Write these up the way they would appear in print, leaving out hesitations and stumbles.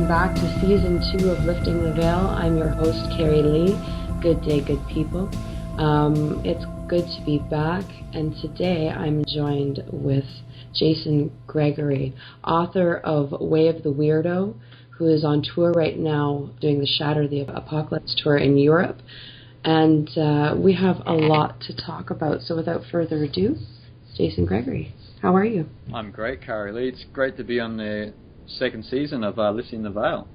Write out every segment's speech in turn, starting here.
welcome back to Season 2 of Lifting the Veil. I'm your host, Cari-Lee. Good day, good people. It's good to be back, and today I'm joined with Jason Gregory, author of Way of the Weirdo, who is on tour right now doing the Shatter the Apocalypse tour in Europe. And we have a lot to talk about, so without further ado, Jason Gregory. How are you? I'm great, Cari-Lee. It's great to be on the second season of Lifting the Veil.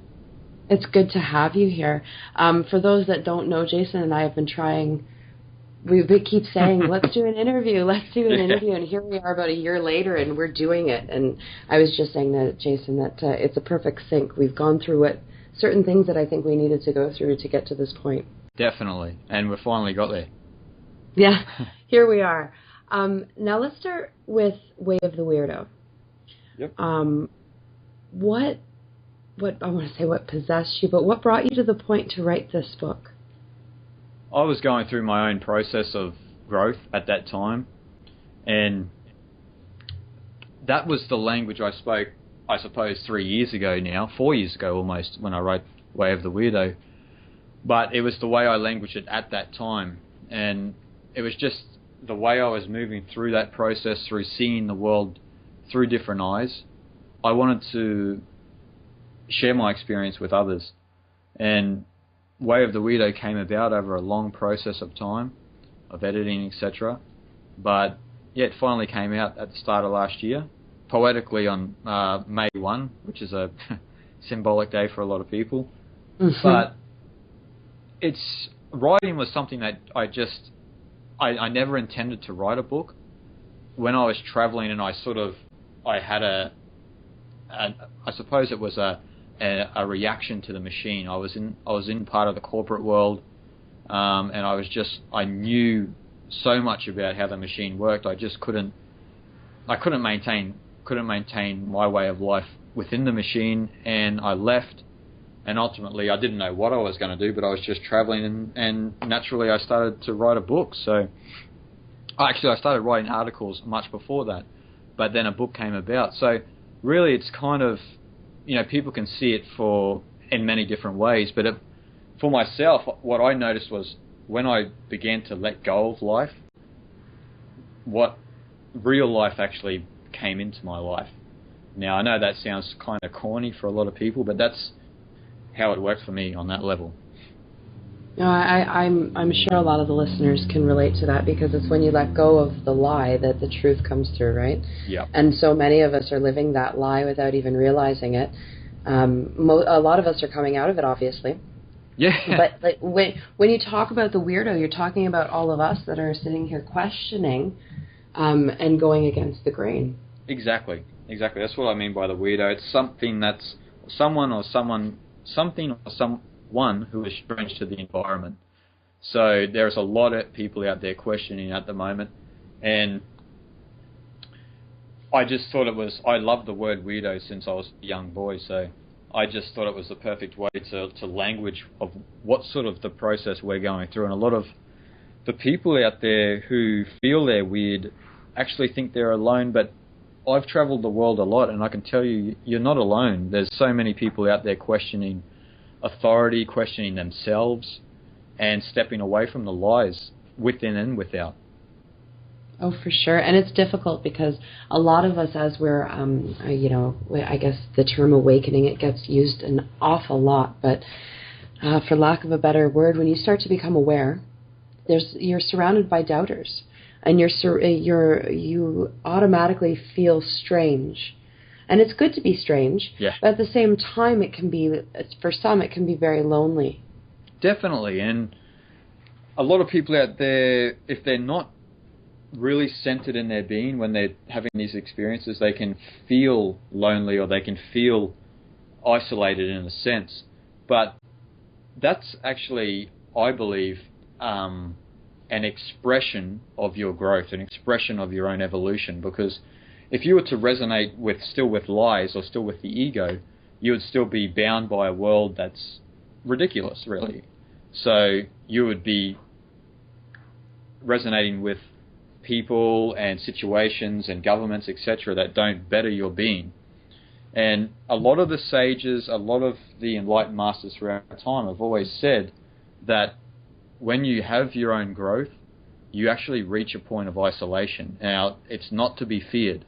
It's good to have you here. For those that don't know, Jason and I have been trying, we keep saying, let's do an interview, and here we are about a year later, and we're doing it. And I was just saying to Jason that it's a perfect sync. We've gone through certain things that I think we needed to go through to get to this point. Definitely, and we finally got there. Yeah, here we are. Now let's start with Way of the Weirdo. Yep. What I want to say what possessed you, but what brought you to the point to write this book? I was going through my own process of growth at that time, and that was the language I spoke, I suppose, 4 years ago, almost, when I wrote Way of the Weirdo. But it was the way I languaged it at that time, and it was just the way I was moving through that process, through seeing the world through different eyes. I wanted to share my experience with others, and Way of the Weirdo came about over a long process of time, of editing, etc. But yeah, it finally came out at the start of last year, poetically on May 1, which is a symbolic day for a lot of people. Mm-hmm. But writing was something that I never intended to write a book. When I was traveling and I had I suppose it was a reaction to the machine. I was in part of the corporate world, and I knew so much about how the machine worked. I couldn't maintain my way of life within the machine, and I left. And ultimately, I didn't know what I was going to do, but I was just traveling, and naturally I started to write a book. So I started writing articles much before that, but then a book came about. So really, it's kind of, people can see it in many different ways, but for myself, what I noticed was when I began to let go of life, what real life actually came into my life. Now, I know that sounds kind of corny for a lot of people, but that's how it worked for me on that level. No, I'm sure a lot of the listeners can relate to that, because it's when you let go of the lie that the truth comes through, right? Yeah. And so many of us are living that lie without even realizing it. A lot of us are coming out of it, obviously. Yeah. But when you talk about the weirdo, you're talking about all of us that are sitting here questioning and going against the grain. Exactly. That's what I mean by the weirdo. It's something that's someone who is strange to the environment. So there's a lot of people out there questioning at the moment, and I just thought I love the word weirdo since I was a young boy, so I just thought it was the perfect way to language of what sort of the process we're going through. And a lot of the people out there who feel they're weird actually think they're alone, but I've traveled the world a lot, and I can tell you, you're not alone. There's so many people out there questioning authority, questioning themselves, and stepping away from the lies within and without. Oh, for sure. And it's difficult because a lot of us, as we're, I guess the term awakening, it gets used an awful lot, but for lack of a better word, when you start to become aware, you're surrounded by doubters. And you automatically feel strange, and it's good to be strange. Yeah. But at the same time, for some it can be very lonely. Definitely, and a lot of people out there, if they're not really centered in their being when they're having these experiences, they can feel lonely or they can feel isolated in a sense. But that's actually, I believe, an expression of your growth, an expression of your own evolution. Because if you were to resonate still with lies or still with the ego, you would still be bound by a world that's ridiculous, really. So you would be resonating with people and situations and governments, etc., that don't better your being. And a lot of the sages, a lot of the enlightened masters throughout time have always said that when you have your own growth, you actually reach a point of isolation. Now, it's not to be feared.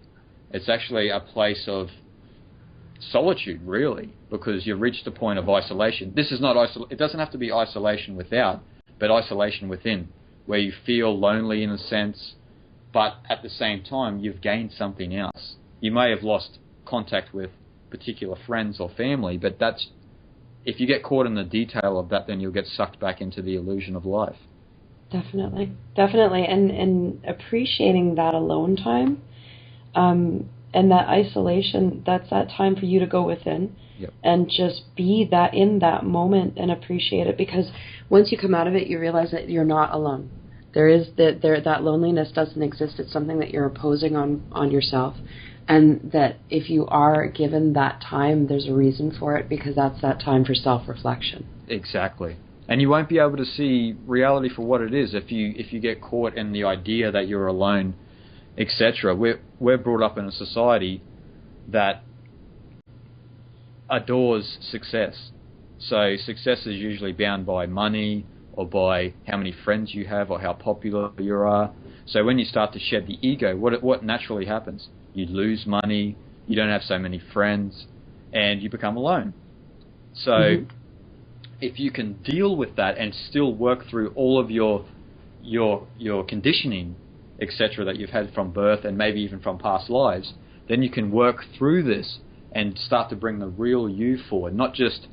It's actually a place of solitude, really, because you've reached a point of isolation. This is not it doesn't have to be isolation without, but isolation within, where you feel lonely in a sense, but at the same time, you've gained something else. You may have lost contact with particular friends or family, but if you get caught in the detail of that, then you'll get sucked back into the illusion of life. Definitely. And appreciating that alone time, and that isolation, that's that time for you to go within. Yep. And just be that in that moment and appreciate it, because once you come out of it, you realize that you're not alone. That loneliness doesn't exist. It's something that you're imposing on yourself. And that if you are given that time, there's a reason for it, because that's that time for self-reflection. Exactly. And you won't be able to see reality for what it is if you get caught in the idea that you're alone, etc. We're brought up in a society that adores success. So success is usually bound by money or by how many friends you have or how popular you are. So when you start to shed the ego, what naturally happens? You lose money, you don't have so many friends, and you become alone. So if you can deal with that and still work through all of your conditioning, etc., that you've had from birth and maybe even from past lives, then you can work through this and start to bring the real you forward, not just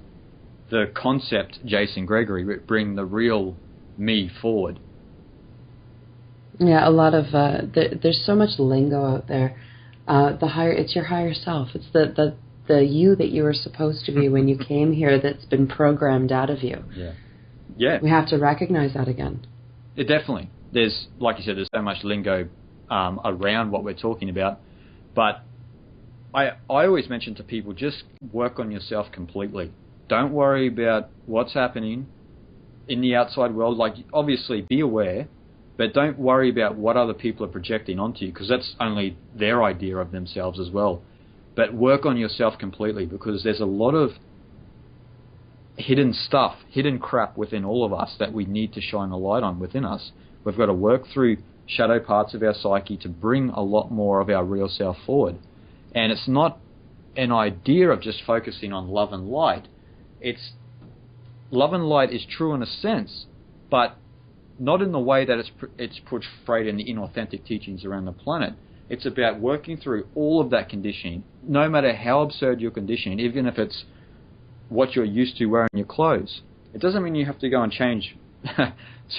the concept Jason Gregory, but bring the real me forward. Yeah, a lot of there's so much lingo out there. It's your higher self. It's the you that you were supposed to be when you came here that's been programmed out of you. Yeah. We have to recognize that again. Definitely. There's, like you said, there's so much lingo around what we're talking about. But I always mention to people, just work on yourself completely. Don't worry about what's happening in the outside world. Like, obviously, be aware, but don't worry about what other people are projecting onto you, because that's only their idea of themselves as well. But work on yourself completely, because there's a lot of hidden stuff, hidden crap within all of us that we need to shine a light on within us. We've got to work through shadow parts of our psyche to bring a lot more of our real self forward. And it's not an idea of just focusing on love and light. It's love and light is true in a sense, but not in the way that it's portrayed in the inauthentic teachings around the planet. It's about working through all of that conditioning, no matter how absurd your conditioning, even if it's what you're used to wearing your clothes. It doesn't mean you have to go and change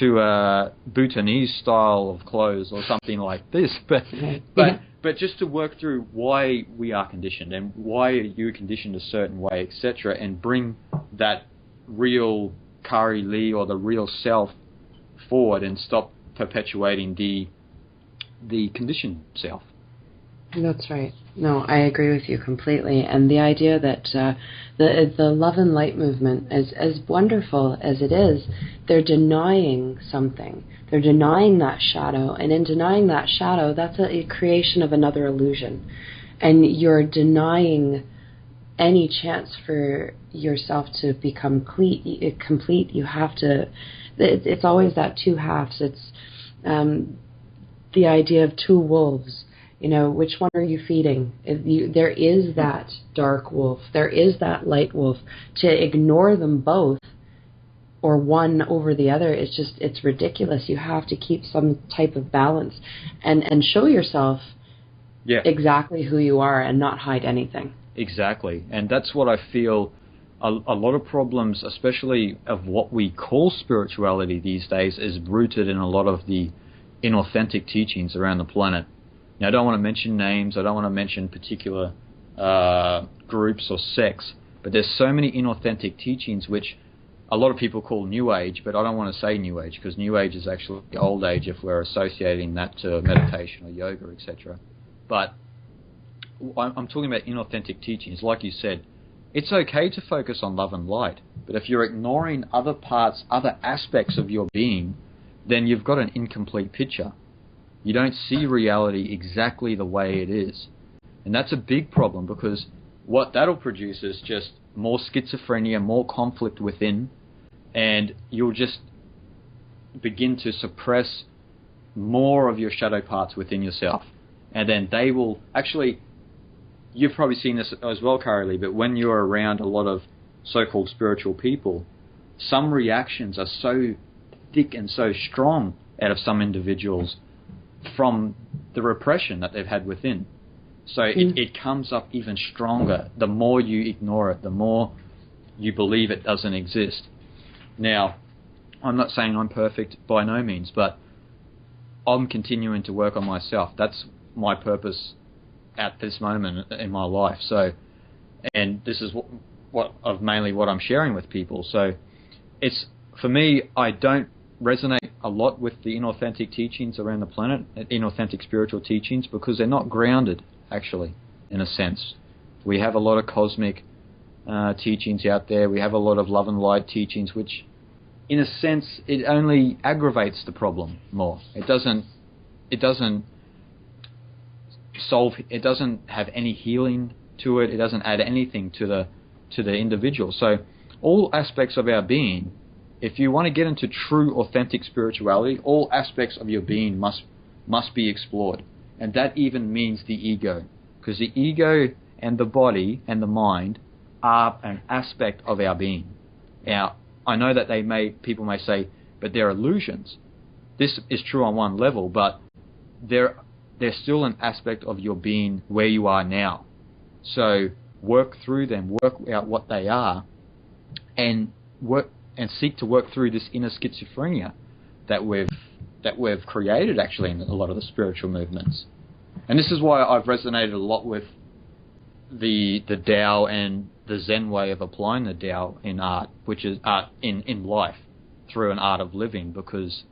to a Bhutanese style of clothes or something like this, but just to work through why we are conditioned and why you're conditioned a certain way, etc., and bring that real Cari-Lee or the real self forward and stop perpetuating the conditioned self. That's right. No, I agree with you completely. And the idea that the love and light movement, as wonderful as it is, they're denying something. They're denying that shadow. And in denying that shadow, that's a creation of another illusion. And you're denying any chance for yourself to become complete. You have to... It's always that two halves. It's the idea of two wolves. You know, which one are you feeding? There is that dark wolf. There is that light wolf. To ignore them both or one over the other, it's ridiculous. You have to keep some type of balance and show yourself exactly who you are and not hide anything. Exactly. And that's what I feel a lot of problems, especially of what we call spirituality these days, is rooted in a lot of the inauthentic teachings around the planet. Now, I don't want to mention names, I don't want to mention particular groups or sects, but there's so many inauthentic teachings which a lot of people call New Age, but I don't want to say New Age, because New Age is actually Old Age if we're associating that to meditation or yoga, etc. But I'm talking about inauthentic teachings. Like you said, it's okay to focus on love and light, but if you're ignoring other parts, other aspects of your being, then you've got an incomplete picture. You don't see reality exactly the way it is. And that's a big problem, because what that'll produce is just more schizophrenia, more conflict within, and you'll just begin to suppress more of your shadow parts within yourself. And then they will actually, you've probably seen this as well, Cari-Lee, but when you're around a lot of so-called spiritual people, some reactions are so thick and so strong out of some individuals from the repression that they've had within. So it comes up even stronger. The more you ignore it, the more you believe it doesn't exist. Now, I'm not saying I'm perfect by no means, but I'm continuing to work on myself. That's my purpose at this moment in my life. So, and this is what I'm sharing with people. So, it's for me. I don't resonate a lot with the inauthentic teachings around the planet, inauthentic spiritual teachings, because they're not grounded. Actually, in a sense, we have a lot of cosmic teachings out there. We have a lot of love and light teachings, which, in a sense, it only aggravates the problem more. It doesn't solve. It doesn't have any healing to it. It doesn't add anything to the individual. So, all aspects of our being, if you want to get into true, authentic spirituality, all aspects of your being must be explored. And that even means the ego, because the ego and the body and the mind are an aspect of our being. Now, I know that people may say, but they're illusions. This is true on one level, but they're still an aspect of your being where you are now. So work through them, work out what they are, and seek to work through this inner schizophrenia that we've created actually in a lot of the spiritual movements. And this is why I've resonated a lot with the Tao and the Zen way of applying the Tao in art, which is art in life through an art of living, because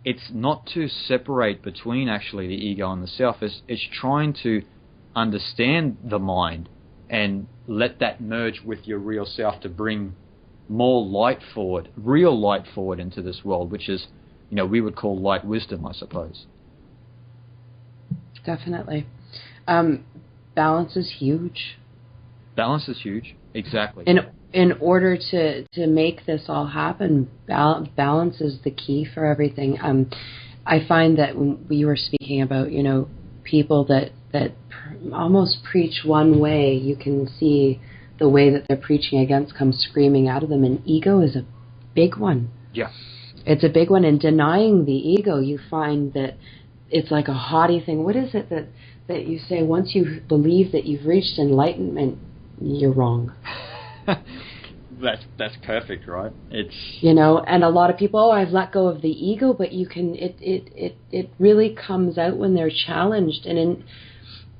it's not to separate between actually the ego and the self. It's trying to understand the mind and let that merge with your real self to bring more light forward, real light forward into this world, which is, we would call light wisdom, I suppose. Definitely. Balance is huge. Balance is huge, exactly. In order to make this all happen, balance is the key for everything. I find that when we were speaking about, people that almost preach one way, you can see the way that they're preaching against comes screaming out of them, and ego is a big one. Yeah. It's a big one, and denying the ego, you find that it's like a haughty thing. What is it that you say, once you believe that you've reached enlightenment, you're wrong? That's perfect, right? It's and a lot of people, I've let go of the ego, but you can it really comes out when they're challenged, and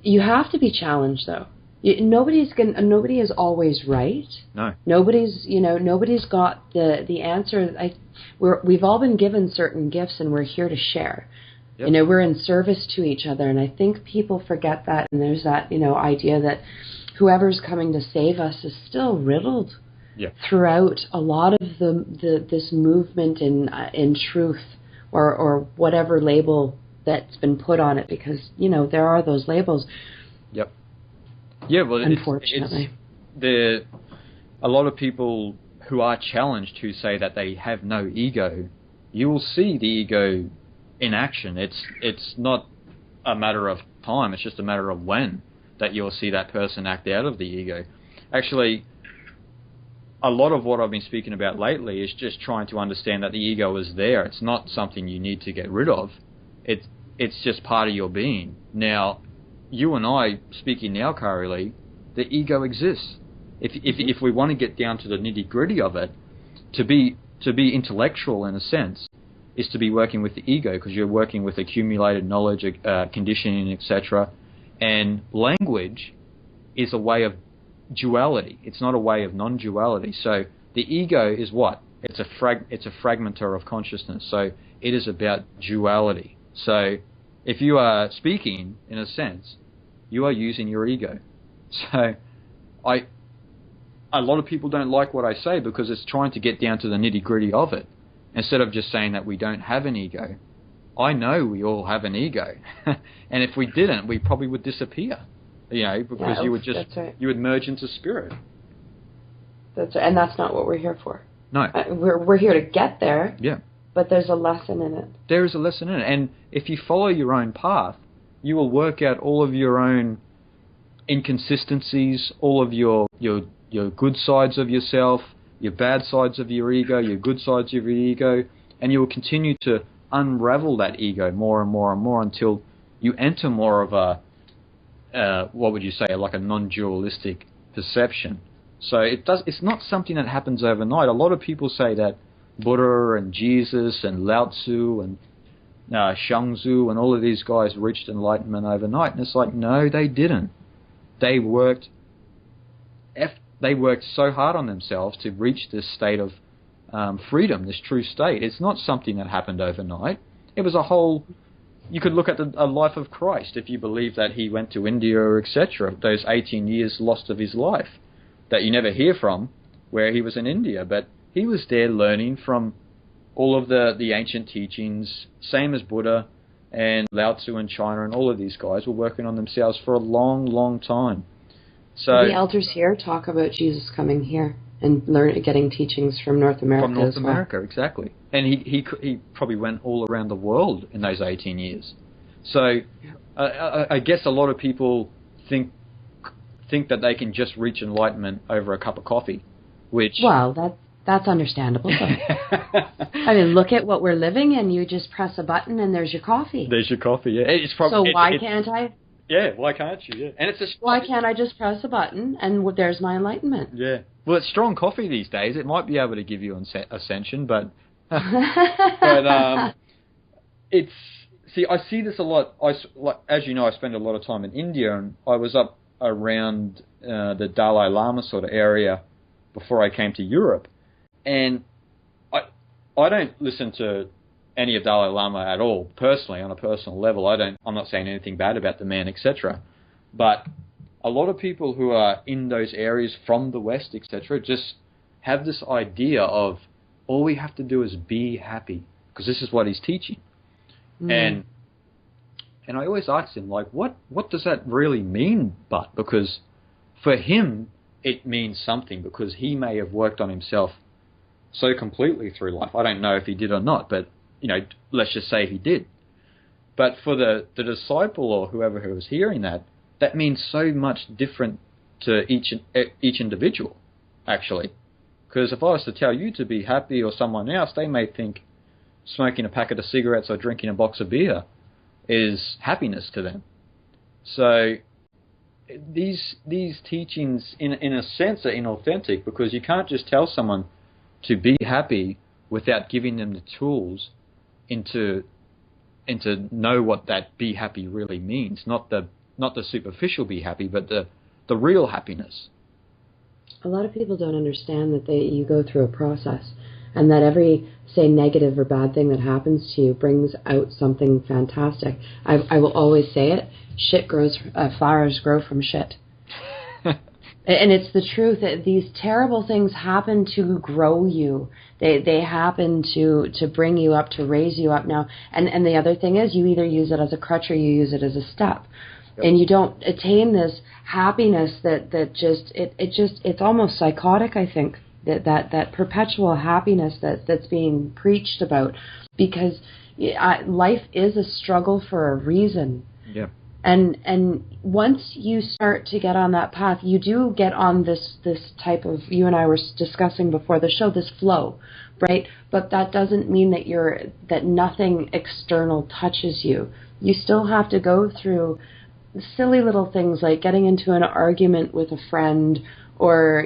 you have to be challenged though. Nobody is always right. No. Nobody's got the answer. We've all been given certain gifts, and we're here to share. Yep. We're in service to each other, and I think people forget that. And there's that idea that whoever's coming to save us is still riddled. Yeah. Throughout a lot of this movement in truth or whatever label that's been put on it, because there are those labels. Yep. Yeah, well, unfortunately, a lot of people who are challenged who say that they have no ego. You will see the ego in action. It's not a matter of time. It's just a matter of when that you'll see that person act out of the ego. Actually, a lot of what I've been speaking about lately is just trying to understand that the ego is there. It's not something you need to get rid of. It's just part of your being. Now, you and I speaking now, Cari-Lee, the ego exists. If we want to get down to the nitty gritty of it, to be intellectual in a sense, is to be working with the ego, because you're working with accumulated knowledge, conditioning, etc. And language is a way of duality. It's not a way of non-duality. So the ego is what? It's a fragmentor of consciousness. So it is about duality. So if you are speaking, in a sense, you are using your ego. So a lot of people don't like what I say because it's trying to get down to the nitty-gritty of it, instead of just saying that we don't have an ego. I know we all have an ego. And if we didn't, we probably would disappear. because you would just that's right. you would merge into spirit. That's right. And that's not what we're here for. No, we're here to get there. Yeah, but there's a lesson in it. There is a lesson in it, and if you follow your own path, you will work out all of your own inconsistencies, all of your good sides of yourself, your bad sides of your ego, your good sides of your ego, and you will continue to unravel that ego more and more and more until you enter more of a, what would you say, like a non-dualistic perception. So it's not something that happens overnight. A lot of people say that Buddha and Jesus and Lao Tzu and Shangzu and all of these guys reached enlightenment overnight, and it's like, no, they didn't. They worked so hard on themselves to reach this state of freedom, this true state. It's not something that happened overnight. It was a whole... You could look at a life of Christ if you believe that he went to India or etc. Those 18 years lost of his life that you never hear from, where he was in India. But he was there learning from all of the ancient teachings, same as Buddha and Lao Tzu in China, and all of these guys were working on themselves for a long, long time. So the elders here talk about Jesus coming here and getting teachings from North America. From North America, exactly. And he probably went all around the world in those 18 years. So I guess a lot of people think that they can just reach enlightenment over a cup of coffee, which... Well, that's understandable. I mean, look at what we're living in. You just press a button and there's your coffee. There's your coffee, yeah. Why can't I? Yeah, why can't you? Yeah, and why can't I just press a button and there's my enlightenment? Yeah. Well, it's strong coffee these days. It might be able to give you ascension, but it's... See, I see this a lot. As you know, I spend a lot of time in India, and I was up around the Dalai Lama sort of area before I came to Europe. And I don't listen to any of Dalai Lama at all, personally, on a personal level. I'm not saying anything bad about the man, etc. But a lot of people who are in those areas from the West, etc., just have this idea of all we have to do is be happy, because this is what he's teaching. And I always ask him, like, what does that really mean? But because for him, it means something, because he may have worked on himself so completely through life. I don't know if he did or not, but let's just say he did. But for the disciple or whoever who was hearing that means so much different to each individual, actually. Because if I was to tell you to be happy or someone else, they may think smoking a packet of cigarettes or drinking a box of beer is happiness to them. So these teachings, in a sense, are inauthentic, because you can't just tell someone to be happy without giving them the tools into know what that be happy really means. Not the superficial be happy, but the real happiness. A lot of people don't understand that you go through a process, and that every, say, negative or bad thing that happens to you brings out something fantastic. I will always say it: flowers grow from shit. And it's the truth that these terrible things happen to grow you. They happen to bring you up, to raise you up now. And the other thing is, you either use it as a crutch or you use it as a step. Yep. And you don't attain this happiness it's almost psychotic, I think, that perpetual happiness that's being preached about, because life is a struggle for a reason. Yeah. And once you start to get on that path, you do get on this type of, you and I were discussing before the show, this flow, right? But that doesn't mean that nothing external touches you. You still have to go through silly little things like getting into an argument with a friend, or,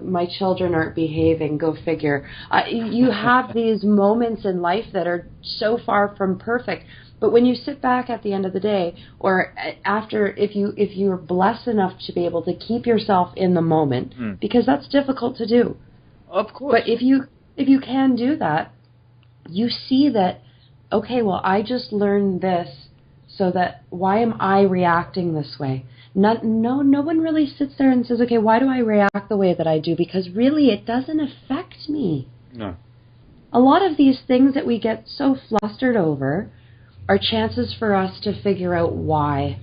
my children aren't behaving, go figure. You have these moments in life that are so far from perfect. But when you sit back at the end of the day, or after, if you're blessed enough to be able to keep yourself in the moment, because that's difficult to do. Of course. But if you can do that, you see that, okay, well, I just learned this, so that why am I reacting this way? No one really sits there and says, okay, why do I react the way that I do? Because really, it doesn't affect me. No. A lot of these things that we get so flustered over are chances for us to figure out why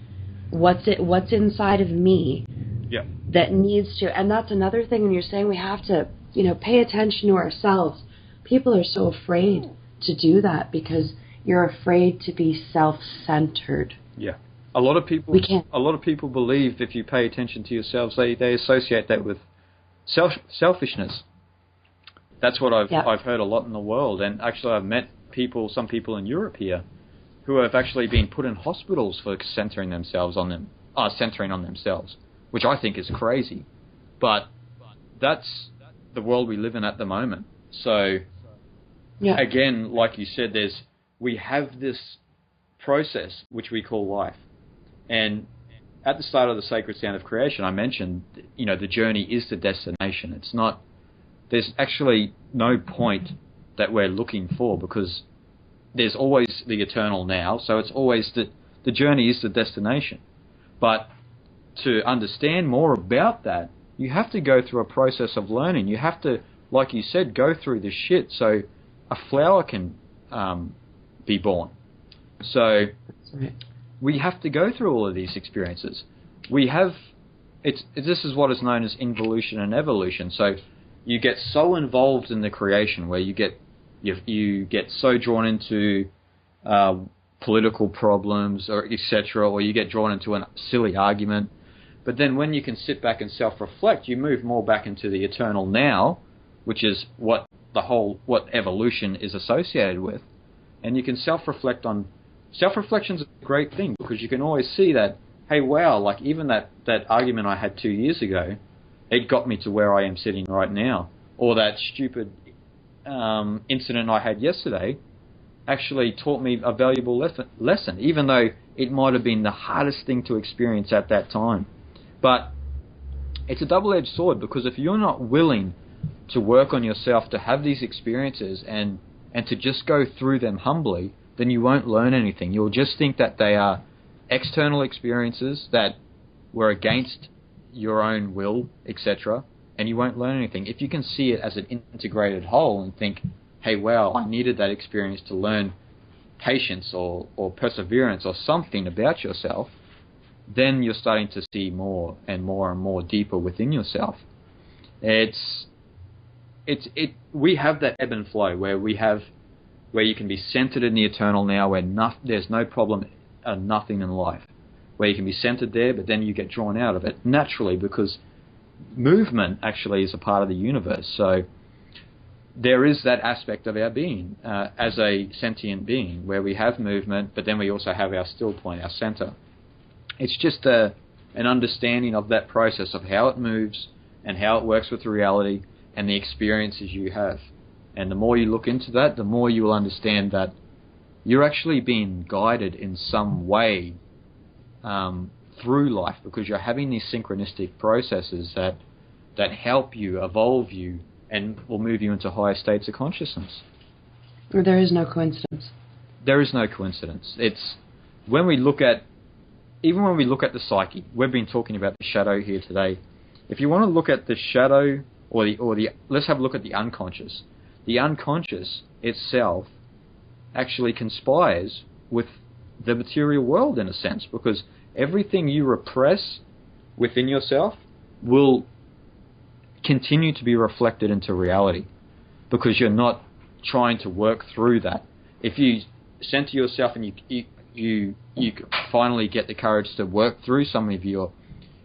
what's inside of me Yeah. that needs to, and that's another thing when you're saying we have to, pay attention to ourselves. People are so afraid to do that because you're afraid to be self-centered. Yeah. A lot of people believe if you pay attention to yourselves, they associate that with selfishness. That's what I've heard a lot in the world, and actually I've met some people in Europe here, who have actually been put in hospitals for centering on themselves, which I think is crazy. But that's the world we live in at the moment. So, again, like you said, we have this process which we call life. And at the start of the Sacred Sound of Creation, I mentioned, the journey is the destination. It's not. There's actually no point that we're looking for, because there's always the eternal now. So it's always the journey is the destination. But to understand more about that, you have to go through a process of learning. You have to, like you said, go through the shit so a flower can be born. So we have to go through all of these experiences. This is what is known as involution and evolution. So you get so involved in the creation where you get so drawn into political problems or etc., or you get drawn into a silly argument. But then when you can sit back and self-reflect, you move more back into the eternal now, which is what evolution is associated with. And you can self-reflect on. Self-reflection's a great thing, because you can always see that, hey, wow, like even that argument I had 2 years ago, it got me to where I am sitting right now. Or that stupid incident I had yesterday actually taught me a valuable lesson, even though it might have been the hardest thing to experience at that time. But it's a double-edged sword, because if you're not willing to work on yourself, to have these experiences and to just go through them humbly, then you won't learn anything. You'll just think that they are external experiences that were against your own will, etc., and you won't learn anything. If you can see it as an integrated whole and think, hey, wow, I needed that experience to learn patience or perseverance or something about yourself, then you're starting to see more and more deeper within yourself. We have that ebb and flow where you can be centered in the eternal now, where there's no problem, nothing in life, where you can be centered there, but then you get drawn out of it naturally, because movement actually is a part of the universe. So there is that aspect of our being as a sentient being, where we have movement, but then we also have our still point, our center. It's just an understanding of that process of how it moves and how it works with reality and the experiences you have. And the more you look into that, the more you will understand that you're actually being guided in some way through life, because you're having these synchronistic processes that help you, evolve you, and will move you into higher states of consciousness. There is no coincidence. There is no coincidence. It's when we look at the psyche. We've been talking about the shadow here today. If you want to look at the shadow or the let's have a look at the unconscious. The unconscious itself actually conspires with the material world in a sense, because everything you repress within yourself will continue to be reflected into reality, because you're not trying to work through that. If you center yourself and you finally get the courage to work through some of your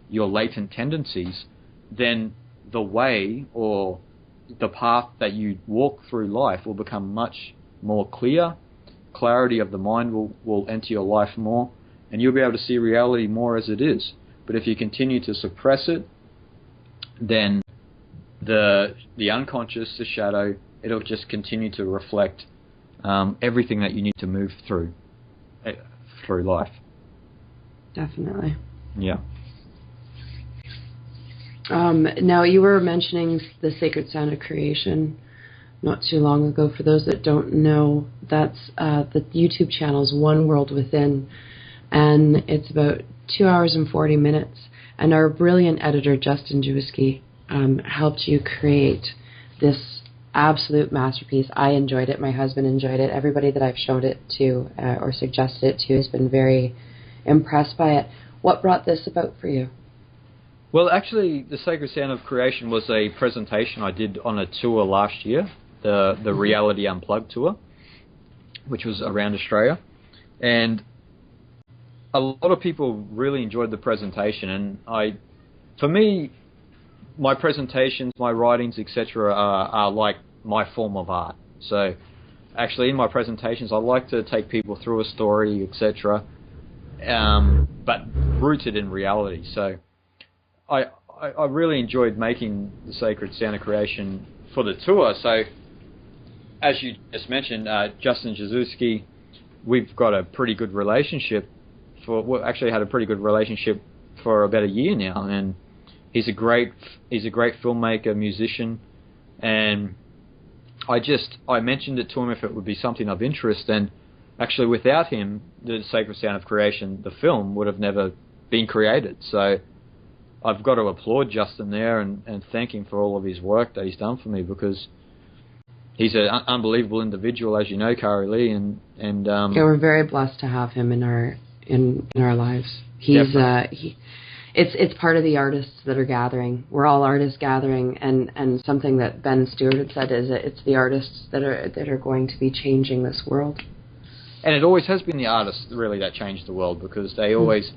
latent tendencies, then the way or the path that you walk through life will become much more clear. Clarity of the mind will enter your life more, and you'll be able to see reality more as it is. But if you continue to suppress it, then the unconscious, the shadow, it'll just continue to reflect everything that you need to move through life. Definitely. Yeah. Now, you were mentioning the Sacred Sound of Creation not too long ago. For those that don't know, that's the YouTube channel's One World Within, and it's about 2 hours and 40 minutes. And our brilliant editor, Justin Jewski, helped you create this absolute masterpiece. I enjoyed it. My husband enjoyed it. Everybody that I've showed it to or suggested it to has been very impressed by it. What brought this about for you? Well, actually, the Sacred Sound of Creation was a presentation I did on a tour last year, the Reality Unplugged tour, which was around Australia. And a lot of people really enjoyed the presentation. And for me, my presentations, my writings, etc., are like my form of art. So actually, in my presentations, I like to take people through a story, etc., but rooted in reality. So I really enjoyed making the Sacred Sound of Creation for the tour. So as you just mentioned, Justin Jaszewski, we've got a pretty good relationship. We've actually had a pretty good relationship for about a year now, and he's a great filmmaker, musician, and I mentioned it to him if it would be something of interest, and actually without him, the Sacred Sound of Creation, the film, would have never been created. So I've got to applaud Justin there and thank him for all of his work that he's done for me, because he's an unbelievable individual, as you know, Cari-Lee, and yeah, we're very blessed to have him in our lives. It's part of the artists that are gathering. We're all artists gathering, and something that Ben Stewart had said is that it's the artists that are going to be changing this world. And it always has been the artists really that changed the world, because they always,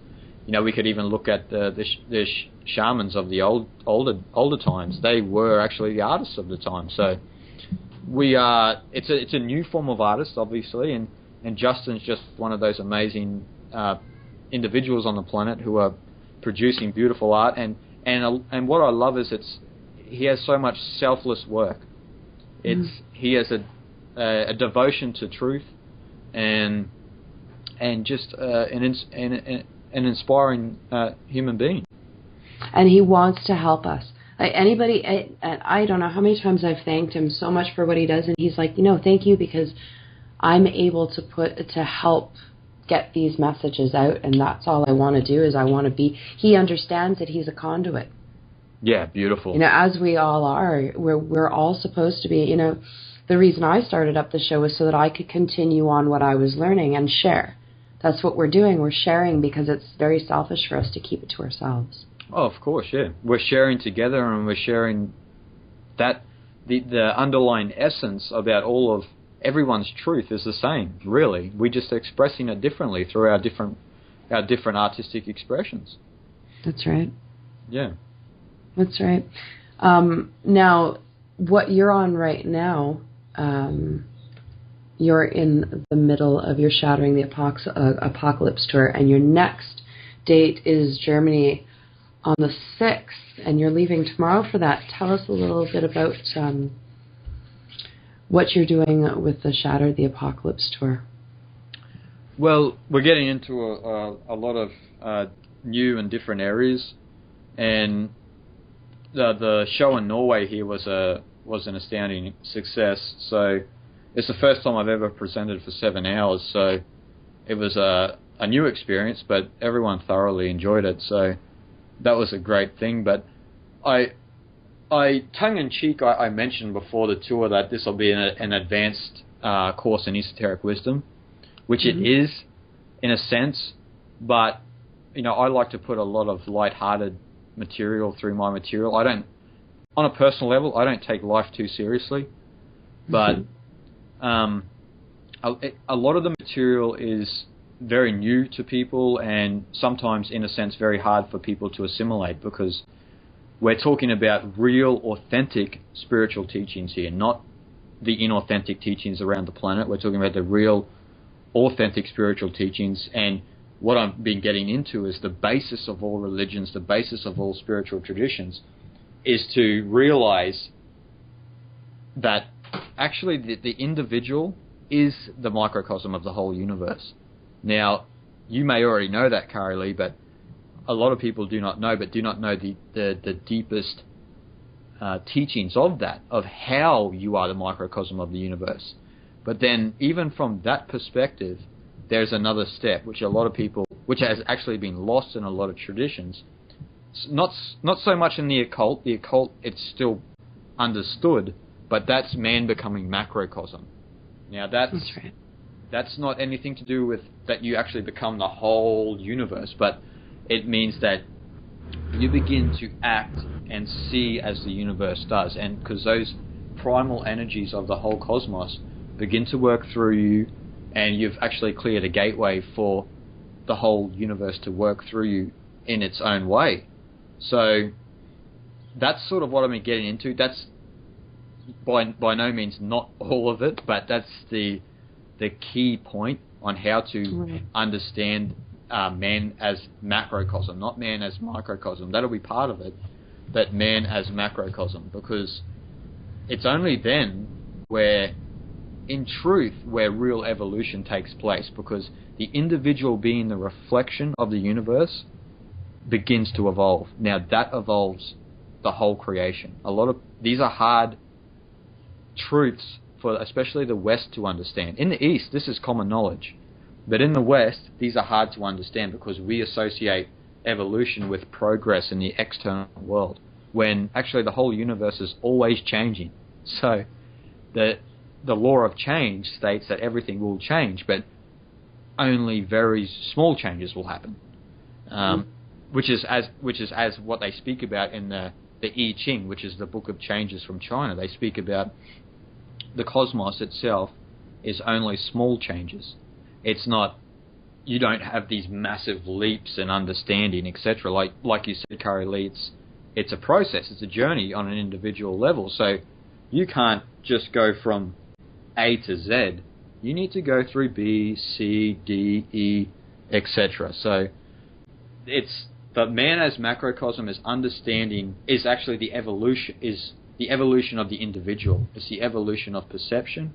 we could even look at the shamans of the older times. They were actually the artists of the time. So it's a new form of artist, obviously, and Justin's just one of those amazing individuals on the planet who are producing beautiful art, and what I love is he has so much selfless work. He has a devotion to truth, and just an inspiring human being. And he wants to help us. Like anybody, I don't know how many times I've thanked him so much for what he does, and he's like, thank you, because I'm able to help get these messages out, and that's all I want to do. Is I want to be. He understands that he's a conduit. Yeah, beautiful. As we all are, we're all supposed to be. The reason I started up the show was so that I could continue on what I was learning and share. That's what we're doing. We're sharing because it's very selfish for us to keep it to ourselves. Oh, of course, yeah. We're sharing together, and we're sharing that the underlying essence about all of everyone's truth is the same, really. We're just expressing it differently through our different artistic expressions. That's right. Yeah. That's right. Now, what you're on right now, you're in the middle of your Shattering the Apocalypse tour, and your next date is Germany on the 6th, and you're leaving tomorrow for that. Tell us a little bit about what you're doing with the Shatter the Apocalypse tour. Well, we're getting into a lot of new and different areas, and the show in Norway here was an astounding success. So it's the first time I've ever presented for 7 hours, so it was a new experience, but everyone thoroughly enjoyed it, so that was a great thing. But I tongue-in-cheek, I mentioned before the tour that this will be an advanced course in esoteric wisdom, which it is, in a sense, but I like to put a lot of light-hearted material through my material. On a personal level, I don't take life too seriously, but a lot of the material is very new to people, and sometimes, in a sense, very hard for people to assimilate, because we're talking about real, authentic spiritual teachings here, not the inauthentic teachings around the planet. We're talking about the real, authentic spiritual teachings, and what I've been getting into is the basis of all religions, the basis of all spiritual traditions, is to realize that actually the individual is the microcosm of the whole universe. Now, you may already know that, Cari-Lee, but a lot of people do not know the deepest teachings of that, of how you are the microcosm of the universe. But then, even from that perspective, there's another step, which has actually been lost in a lot of traditions. Not so much in the occult. The occult, it's still understood, but that's man becoming macrocosm. Now that's right. That's not anything to do with that you actually become the whole universe, but It means that you begin to act and see as the universe does, and because those primal energies of the whole cosmos begin to work through you, and you've actually cleared a gateway for the whole universe to work through you in its own way. So that's sort of what I'm getting into. That's by no means not all of it, but that's the key point on how to understand man as macrocosm, not man as microcosm. That'll be part of it, but man as macrocosm, because it's only then where, in truth, where real evolution takes place, because the individual being the reflection of the universe begins to evolve. Now that evolves the whole creation. A lot of these are hard truths for especially the West to understand. In the East, this is common knowledge. But in the West, these are hard to understand because we associate evolution with progress in the external world, when actually the whole universe is always changing. So the law of change states that everything will change, but only very small changes will happen. Which is as what they speak about in the I Ching, which is the book of changes from China. They speak about the cosmos itself is only small changes. It's not, you don't have these massive leaps in understanding, etc. Like you said, Cari-Lee, it's a process, it's a journey on an individual level. So you can't just go from A to Z. You need to go through B, C, D, E, etc. So but man as macrocosm is understanding, is actually the evolution of the individual. It's the evolution of perception,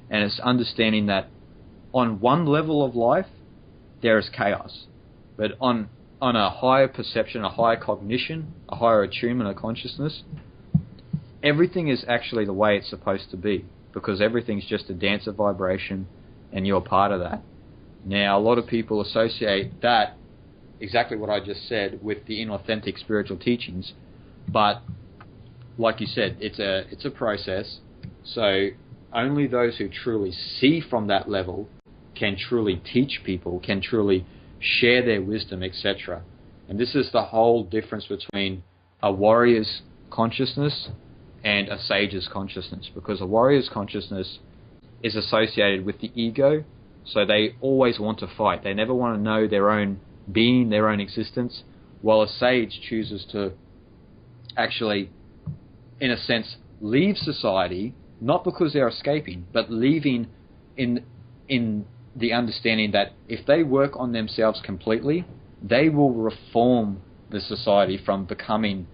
and it's understanding that on one level of life there is chaos, but on a higher perception, a higher cognition, a higher attunement of consciousness, everything is actually the way it's supposed to be, because everything's just a dance of vibration and you're part of that. Now a lot of people associate that, exactly what I just said, with the inauthentic spiritual teachings, but like you said, it's a process. So only those who truly see from that level can truly teach people, can truly share their wisdom, etc. And this is the whole difference between a warrior's consciousness and a sage's consciousness, because a warrior's consciousness is associated with the ego, so they always want to fight. They never want to know their own being, their own existence, while a sage chooses to actually, in a sense, leave society, not because they're escaping, but leaving in the understanding that if they work on themselves completely, they will reform the society from becoming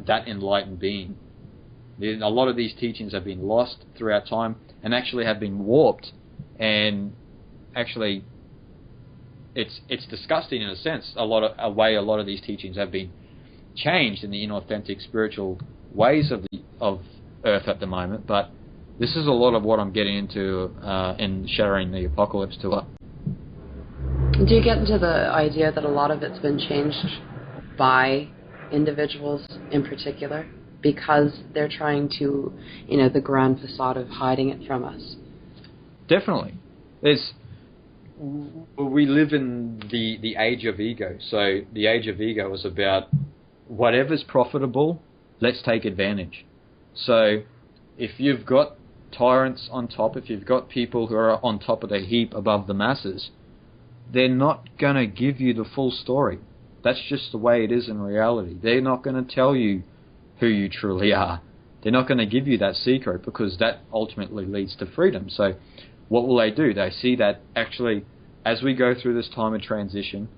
that enlightened being. A lot of these teachings have been lost throughout time and actually have been warped, and actually it's disgusting in a sense, a lot of these teachings have been changed in the inauthentic spiritual ways of Earth at the moment. But this is a lot of what I'm getting into in Shattering the Apocalypse tour. Do you get into the idea that a lot of it's been changed by individuals in particular, because they're trying to, the grand facade of hiding it from us? Definitely. We live in the age of ego. So the age of ego is about whatever's profitable, let's take advantage. So if you've got tyrants on top, if you've got people who are on top of the heap above the masses, they're not going to give you the full story. That's just the way it is in reality. They're not going to tell you who you truly are. They're not going to give you that secret, because that ultimately leads to freedom. So what will they do? They see that actually, as we go through this time of transition,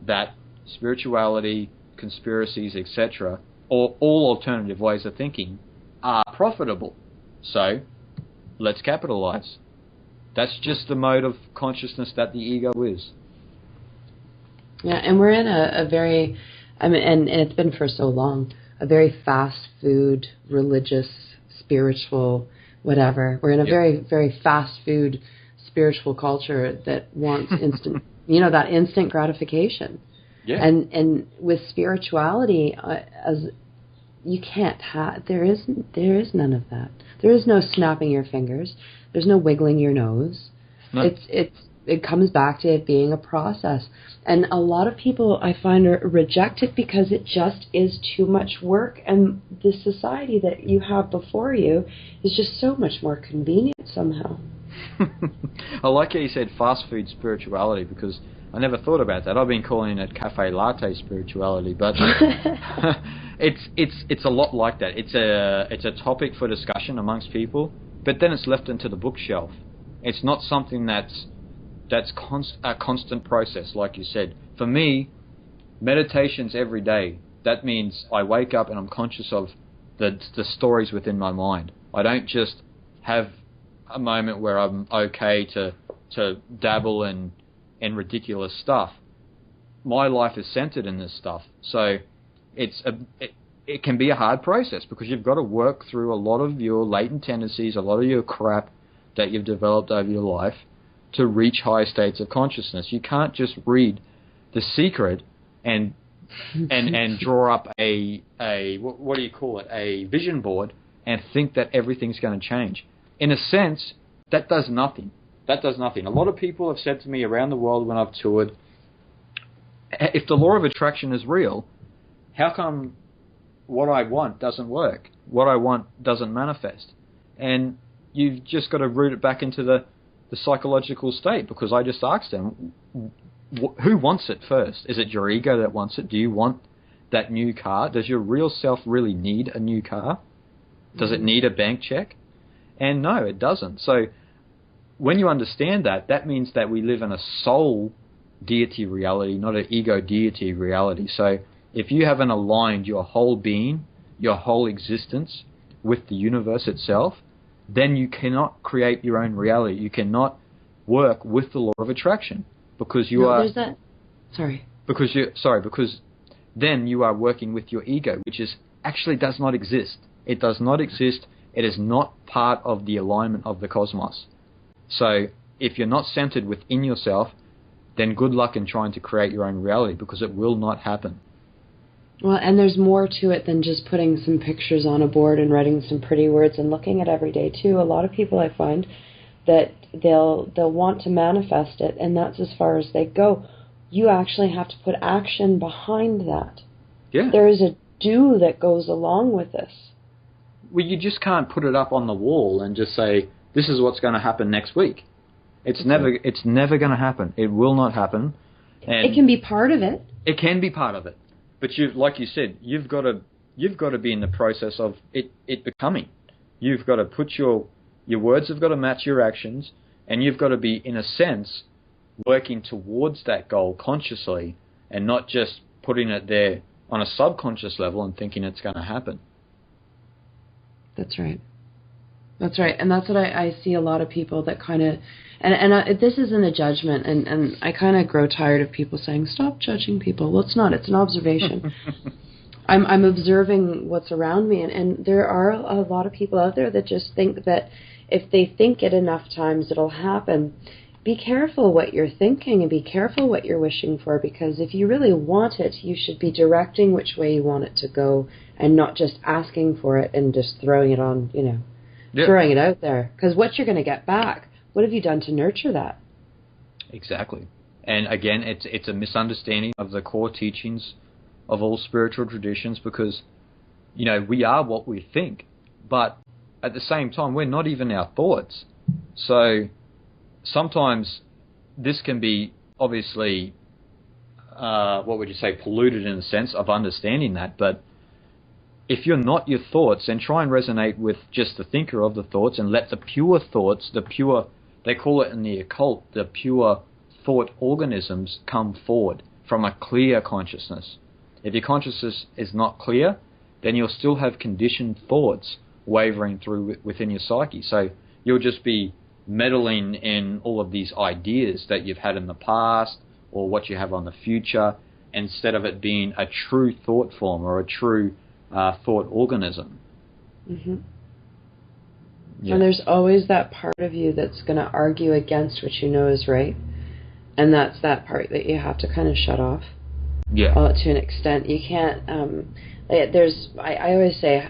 that spirituality, conspiracies, etc., or all alternative ways of thinking are profitable. So let's capitalize. That's just the mode of consciousness that the ego is. Yeah, and we're in a very, and it's been for so long, a very fast food, religious, spiritual, whatever. We're in a very, very fast food, spiritual culture that wants instant, that instant gratification. Yeah. And with spirituality, as you can't have, there is none of that. There is no snapping your fingers. There's no wiggling your nose. No. it comes back to it being a process. And a lot of people, I find, reject it because it just is too much work. And the society that you have before you is just so much more convenient somehow. I like how you said fast food spirituality, because I never thought about that. I've been calling it cafe latte spirituality, but it's a lot like that. It's a topic for discussion amongst people, but then it's left into the bookshelf. It's not something that's a constant process, like you said. For me, meditation's every day. That means I wake up and I'm conscious of the stories within my mind. I don't just have a moment where I'm okay to dabble in ridiculous stuff. My life is centered in this stuff, so it can be a hard process, because you've got to work through a lot of your latent tendencies, a lot of your crap that you've developed over your life to reach high states of consciousness. You can't just read The Secret and draw up a what do you call it, a vision board, and think that everything's going to change. In a sense, that does nothing. That does nothing. A lot of people have said to me around the world when I've toured, if the law of attraction is real, how come what I want doesn't work? What I want doesn't manifest? And you've just got to root it back into the psychological state, because I just asked them, who wants it first? Is it your ego that wants it? Do you want that new car? Does your real self really need a new car? Does it need a bank check? And no, it doesn't. So when you understand that, that means that we live in a soul deity reality, not an ego deity reality. So if you haven't aligned your whole being, your whole existence with the universe itself, then you cannot create your own reality. You cannot work with the law of attraction, because because then you are working with your ego, which actually does not exist. It does not exist. It is not part of the alignment of the cosmos. So if you're not centered within yourself, then good luck in trying to create your own reality, because it will not happen. Well, and there's more to it than just putting some pictures on a board and writing some pretty words and looking at every day too. A lot of people, I find, that they'll want to manifest it, and that's as far as they go. You actually have to put action behind that. Yeah. There is a do that goes along with this. Well, you just can't put it up on the wall and just say, this is what's going to happen next week. It's never going to happen. It will not happen. And it can be part of it. It can be part of it. But like you said, you've got to be in the process of it becoming. You've got to put your words have got to match your actions, and you've got to be, in a sense, working towards that goal consciously, and not just putting it there on a subconscious level and thinking it's going to happen. That's right. That's right. And that's what I see a lot of people that kind of, and this isn't a judgment, and I kind of grow tired of people saying, stop judging people. Well, it's not. It's an observation. I'm observing what's around me, and there are a lot of people out there that just think that if they think it enough times, it'll happen. Be careful what you're thinking, and be careful what you're wishing for, because if you really want it, you should be directing which way you want it to go, and not just asking for it and just throwing it on, throwing it out there. Because what you're going to get back, what have you done to nurture that? Exactly. And again, it's a misunderstanding of the core teachings of all spiritual traditions, because, we are what we think, but at the same time, we're not even our thoughts. So sometimes this can be obviously, polluted in a sense of understanding that. But if you're not your thoughts, then try and resonate with just the thinker of the thoughts, and let the pure thoughts, they call it in the occult, the pure thought organisms come forward from a clear consciousness. If your consciousness is not clear, then you'll still have conditioned thoughts wavering through within your psyche. So you'll just be meddling in all of these ideas that you've had in the past, or what you have on the future, instead of it being a true thought form or a true thought organism. Mm-hmm. Yeah. And there's always that part of you that's going to argue against what you know is right, and that's that part that you have to kind of shut off. Yeah. To an extent, you can't. I always say,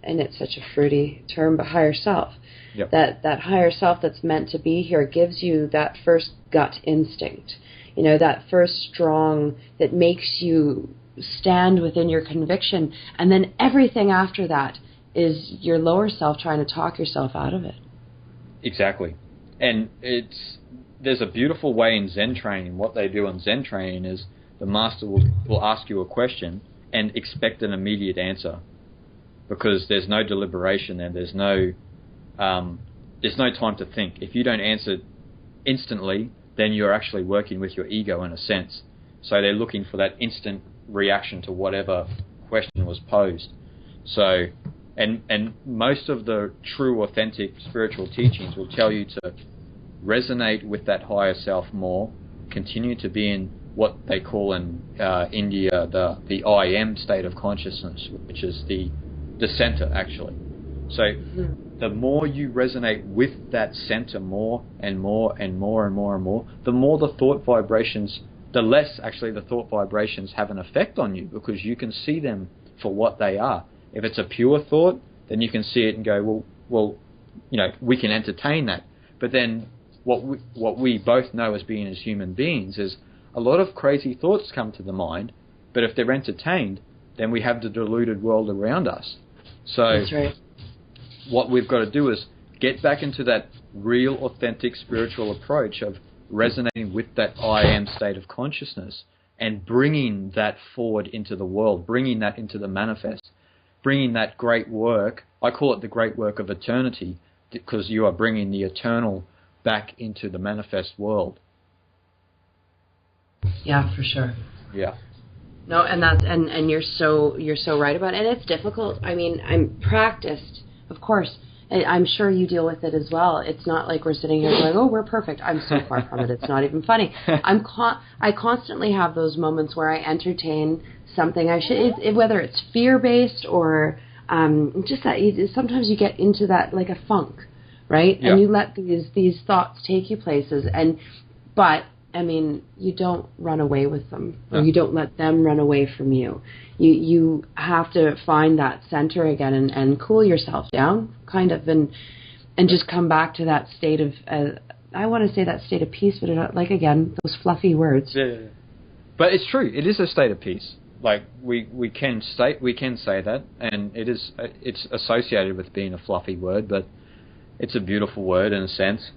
and it's such a fruity term, but higher self. Yep. That higher self that's meant to be here gives you that first gut instinct, that first strong that makes you stand within your conviction, and then everything after that is your lower self trying to talk yourself out of it. Exactly. And there's a beautiful way in Zen Training. What they do in Zen Training is the master will ask you a question and expect an immediate answer, because there's no deliberation there. There's no time to think. If you don't answer instantly, then you're actually working with your ego in a sense. So they're looking for that instant reaction to whatever question was posed. So, and most of the true, authentic spiritual teachings will tell you to resonate with that higher self more, continue to be in what they call in India the I am state of consciousness, which is the center actually. So the more you resonate with that center more and more and more and more and more, the more the thought vibrations, the less actually the thought vibrations have an effect on you, because you can see them for what they are. If it's a pure thought, then you can see it and go, well, we can entertain that. But then what we both know as being as human beings is a lot of crazy thoughts come to the mind, but if they're entertained, then we have the deluded world around us. So that's right. What we've got to do is get back into that real, authentic spiritual approach of resonating with that I am state of consciousness and bringing that forward into the world, bringing that into the manifest, bringing that great work. I call it the great work of eternity, because you are bringing the eternal back into the manifest world. Yeah, for sure. Yeah. No, and you're so right about it. And it's difficult. I mean, I'm practiced, of course. I'm sure you deal with it as well. It's not like we're sitting here going, "Oh, we're perfect." I'm so far from it. It's not even funny. I constantly have those moments where I entertain something I should, whether it's fear-based or just that. Sometimes you get into that like a funk, right? Yeah. And you let these thoughts take you places, but I mean, you don't run away with them, or you don't let them run away from you. You have to find that center again and cool yourself down, kind of, and just come back to that state of, I want to say that state of peace, but like, again, those fluffy words. Yeah. But it's true. It is a state of peace. Like we can say that, and it's associated with being a fluffy word, but it's a beautiful word in a sense.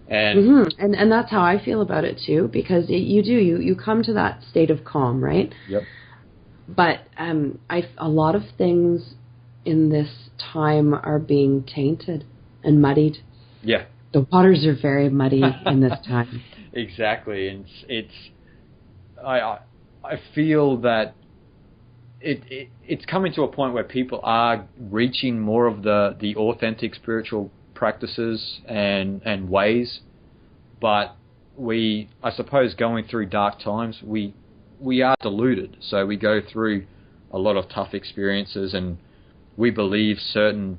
And and that's how I feel about it too, because you come to that state of calm, right? Yep. But a lot of things in this time are being tainted and muddied. Yeah. The waters are very muddy in this time. Exactly, and I feel that it's coming to a point where people are reaching more of the authentic spiritual practices and ways, but I suppose going through dark times, we are deluded, so we go through a lot of tough experiences and we believe certain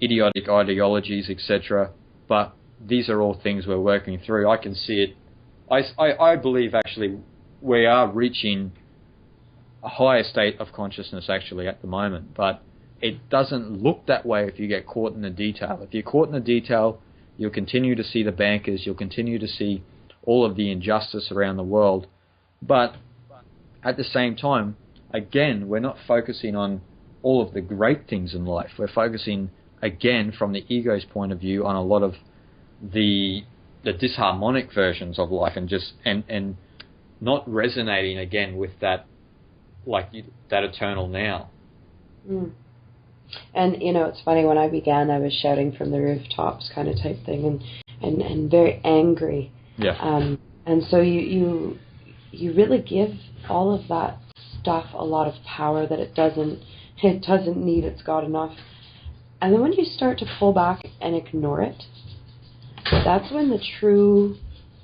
idiotic ideologies, etc. But these are all things we're working through. I can see it. I believe actually we are reaching a higher state of consciousness actually at the moment, but it doesn't look that way if you get caught in the detail. If you're caught in the detail, you'll continue to see the bankers, you'll continue to see all of the injustice around the world. But at the same time, again, we're not focusing on all of the great things in life. We're focusing, again, from the ego's point of view, on a lot of the disharmonic versions of life, and not resonating again with that, that eternal now. Mm. And, it's funny, when I began, I was shouting from the rooftops kind of type thing, and very angry. Yeah. And so you really give all of that stuff a lot of power that it doesn't need. It's got enough. And then when you start to pull back and ignore it, that's when the true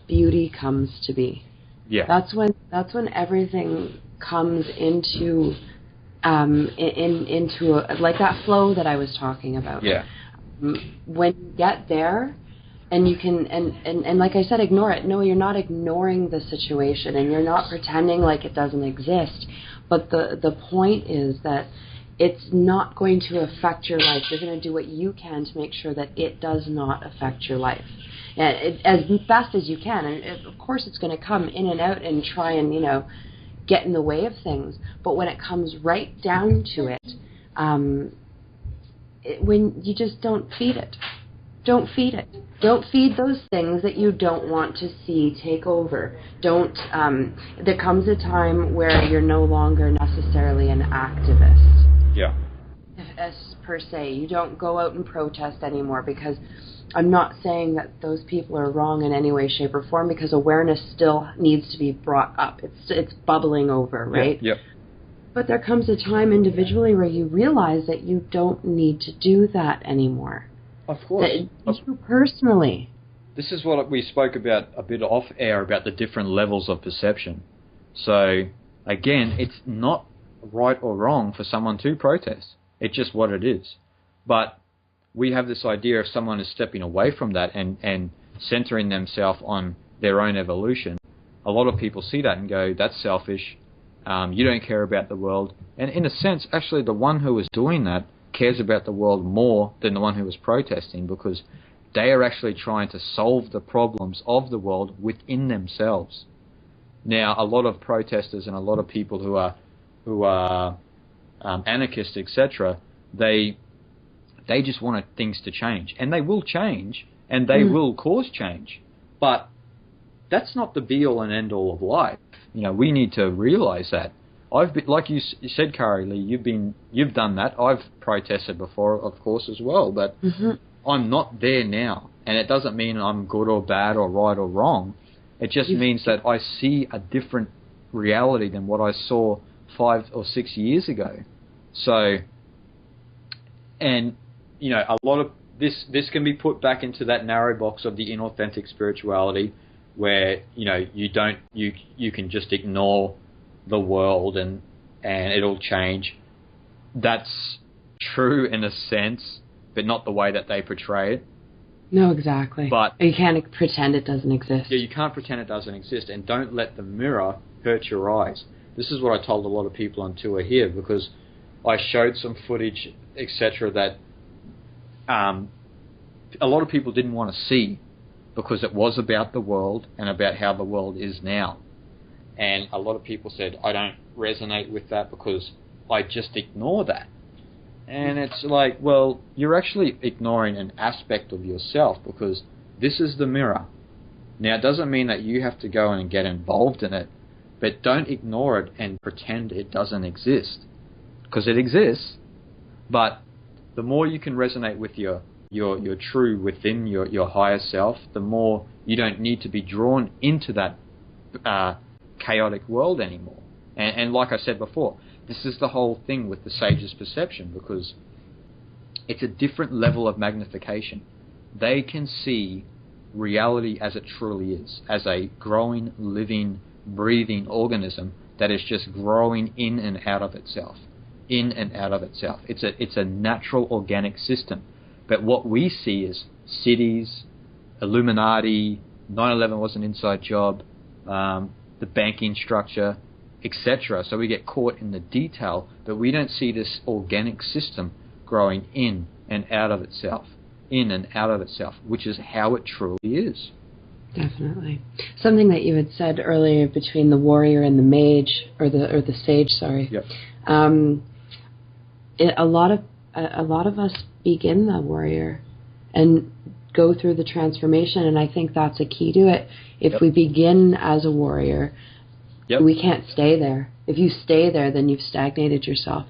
beauty comes to be. Yeah. That's when everything comes into like that flow that I was talking about. Yeah. When you get there, and you can, and like I said, ignore it. No, you're not ignoring the situation, and you're not pretending like it doesn't exist. But the point is that it's not going to affect your life. You're going to do what you can to make sure that it does not affect your life. And as best as you can. And of course, it's going to come in and out and try and, get in the way of things. But when it comes right down to it, when you just don't feed it. Don't feed it. Don't feed those things that you don't want to see take over. There comes a time where you're no longer necessarily an activist. Yeah. As per se. You don't go out and protest anymore, because I'm not saying that those people are wrong in any way, shape, or form, because awareness still needs to be brought up. It's bubbling over, right? Yep. But there comes a time individually where you realize that you don't need to do that anymore. Of course. You personally. This is what we spoke about a bit off air, about the different levels of perception. So, again, it's not right or wrong for someone to protest. It's just what it is. But we have this idea if someone is stepping away from that and centering themselves on their own evolution, a lot of people see that and go, that's selfish, you don't care about the world. And in a sense, actually, the one who is doing that cares about the world more than the one who was protesting, because they are actually trying to solve the problems of the world within themselves. Now, a lot of protesters and a lot of people who are anarchists, etc., they just want things to change, and they will change, and they will cause change, but that's not the be-all and end-all of life. We need to realize that. I've been, like you said, Cari-Lee, you've done that. I've protested before, of course, as well, but I'm not there now, and it doesn't mean I'm good or bad or right or wrong. It just means that I see a different reality than what I saw 5 or 6 years ago. So, and a lot of this can be put back into that narrow box of the inauthentic spirituality, where you can just ignore the world and it'll change. That's true in a sense, but not the way that they portray it. No, exactly. But you can't pretend it doesn't exist. Yeah, you can't pretend it doesn't exist, and don't let the mirror hurt your eyes. This is what I told a lot of people on tour here, because I showed some footage, etc., that a lot of people didn't want to see, because it was about the world and about how the world is now. And a lot of people said, I don't resonate with that because I just ignore that. And it's like, well, you're actually ignoring an aspect of yourself, because this is the mirror. Now, it doesn't mean that you have to go in and get involved in it, but don't ignore it and pretend it doesn't exist, because it exists. But the more you can resonate with your true within, your higher self, the more you don't need to be drawn into that chaotic world anymore. And like I said before, this is the whole thing with the sage's perception, because it's a different level of magnification. They can see reality as it truly is, as a growing, living, breathing organism that is just growing in and out of itself, in and out of itself. It's a natural organic system. But what we see is cities, Illuminati, 9/11 was an inside job, the banking structure, etc. So we get caught in the detail, but we don't see this organic system growing in and out of itself, which is how it truly is. Definitely. Something that you had said earlier between the warrior and the mage, or the sage, sorry. Yep. A lot of us begin the warrior and go through the transformation, and I think that's a key to it. If we begin as a warrior, we can't stay there. If you stay there, then you've stagnated yourself,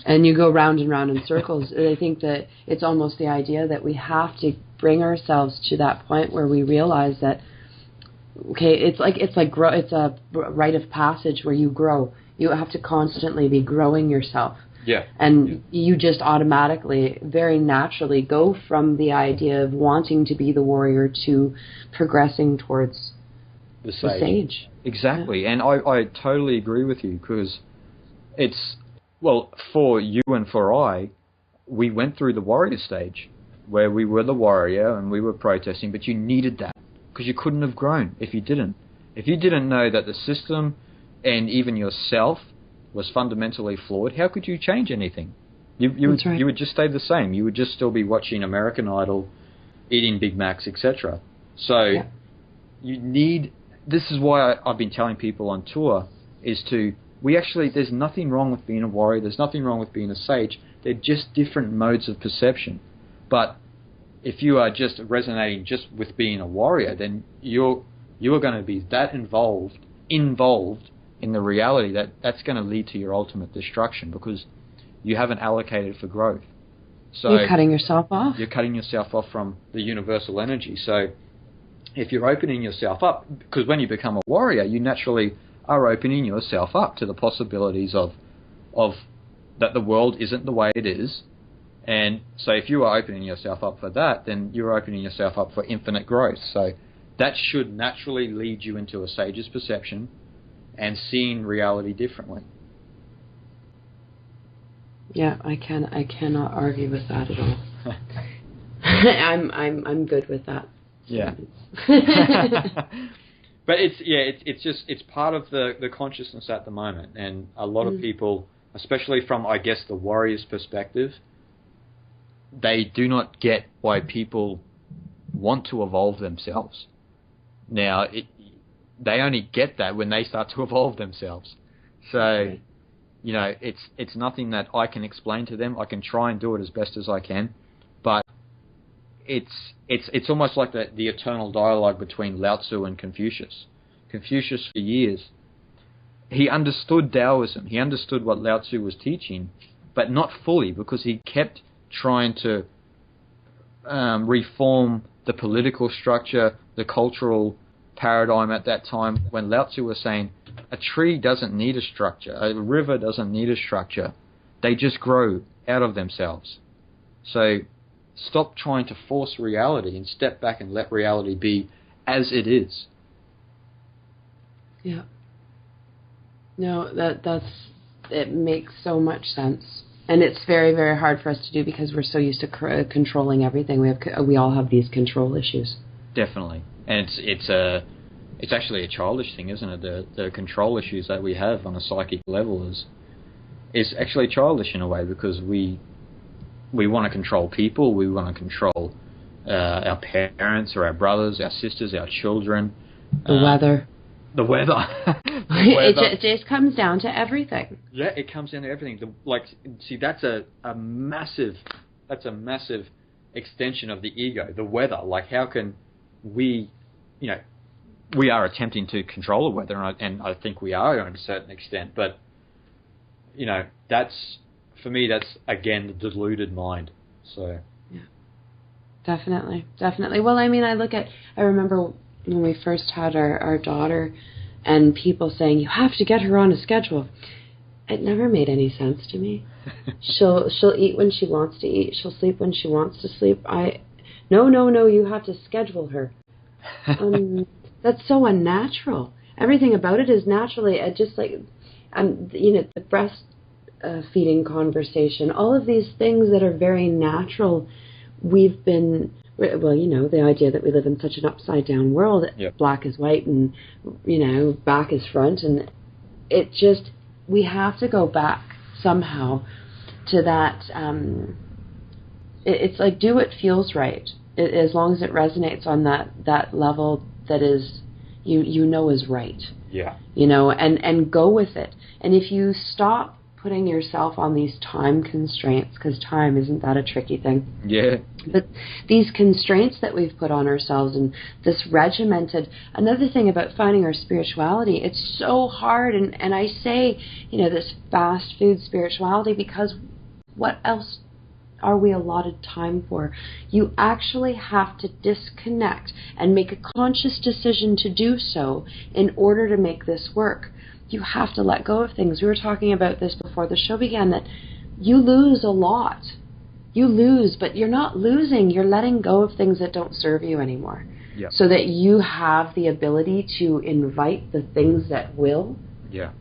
and you go round and round in circles. And I think that it's almost the idea that we have to bring ourselves to that point where we realize that, okay, it's a rite of passage where you grow. You have to constantly be growing yourself. Yeah. And you just automatically, very naturally, go from the idea of wanting to be the warrior to progressing towards the sage. Exactly. Yeah. And I totally agree with you, because it's, well, for you and for we went through the warrior stage where we were the warrior and we were protesting, but you needed that, because you couldn't have grown if you didn't. If you didn't know that the system and even yourself was fundamentally flawed, how could you change anything? You would just stay the same. You would just still be watching American Idol, eating Big Macs, etc. So you need... This is why I've been telling people on tour is there's nothing wrong with being a warrior. There's nothing wrong with being a sage. They're just different modes of perception. But if you are just resonating just with being a warrior, then you are going to be that involved in the reality that's going to lead to your ultimate destruction, because you haven't allocated for growth. So you're cutting yourself off. You're cutting yourself off from the universal energy. So if you're opening yourself up, because when you become a warrior, you naturally are opening yourself up to the possibilities of that the world isn't the way it is. And so if you are opening yourself up for that, then you're opening yourself up for infinite growth. So that should naturally lead you into a sage's perception and seeing reality differently. Yeah, I cannot argue with that at all. I'm good with that. Yeah. But it's part of the consciousness at the moment, and a lot of people, especially from, I guess, the warrior's perspective, they do not get why people want to evolve themselves. Now, they only get that when they start to evolve themselves. So, you know, it's nothing that I can explain to them. I can try and do it as best as I can, but it's almost like the eternal dialogue between Lao Tzu and Confucius. Confucius, for years, he understood Taoism. He understood what Lao Tzu was teaching, but not fully, because he kept trying to reform the political structure, the cultural paradigm at that time, when Lao Tzu was saying, a tree doesn't need a structure, a river doesn't need a structure. They just grow out of themselves. So stop trying to force reality and step back and let reality be as it is. Yeah. No, it makes so much sense. And it's very, very hard for us to do because we're so used to controlling everything. We all have these control issues. Definitely. And it's actually a childish thing, isn't it? The control issues that we have on a psychic level is actually childish in a way, because we want to control people. We want to control our parents or our brothers, our sisters, our children. The weather. The weather. It just comes down to everything. Yeah, it comes down to everything. That's a massive extension of the ego. The weather. Like, how can we, we are attempting to control the weather, and I think we are to a certain extent. But, for me, that's again the deluded mind. So. Yeah. Definitely. Well, I remember when we first had our daughter, and people saying, you have to get her on a schedule. It never made any sense to me. She'll eat when she wants to eat. She'll sleep when she wants to sleep. No, you have to schedule her. That's so unnatural. Everything about it is naturally, just like, the breast feeding conversation, all of these things that are very natural, we've been... Well, the idea that we live in such an upside-down world, yep. Black is white and, back is front, and it just, we have to go back somehow to that, it's like, do what feels right, as long as it resonates on that level that is, is right. Yeah. And go with it. And if you stop putting yourself on these time constraints, because time, isn't that a tricky thing? Yeah. But these constraints that we've put on ourselves and this regimented, another thing about finding our spirituality, it's so hard, and I say, this fast food spirituality, because what else are we allotted time for? You actually have to disconnect and make a conscious decision to do so in order to make this work. You have to let go of things. We were talking about this before the show began, that you lose a lot. You lose, but you're not losing. You're letting go of things that don't serve you anymore. Yep. So that you have the ability to invite the things that will. Yeah.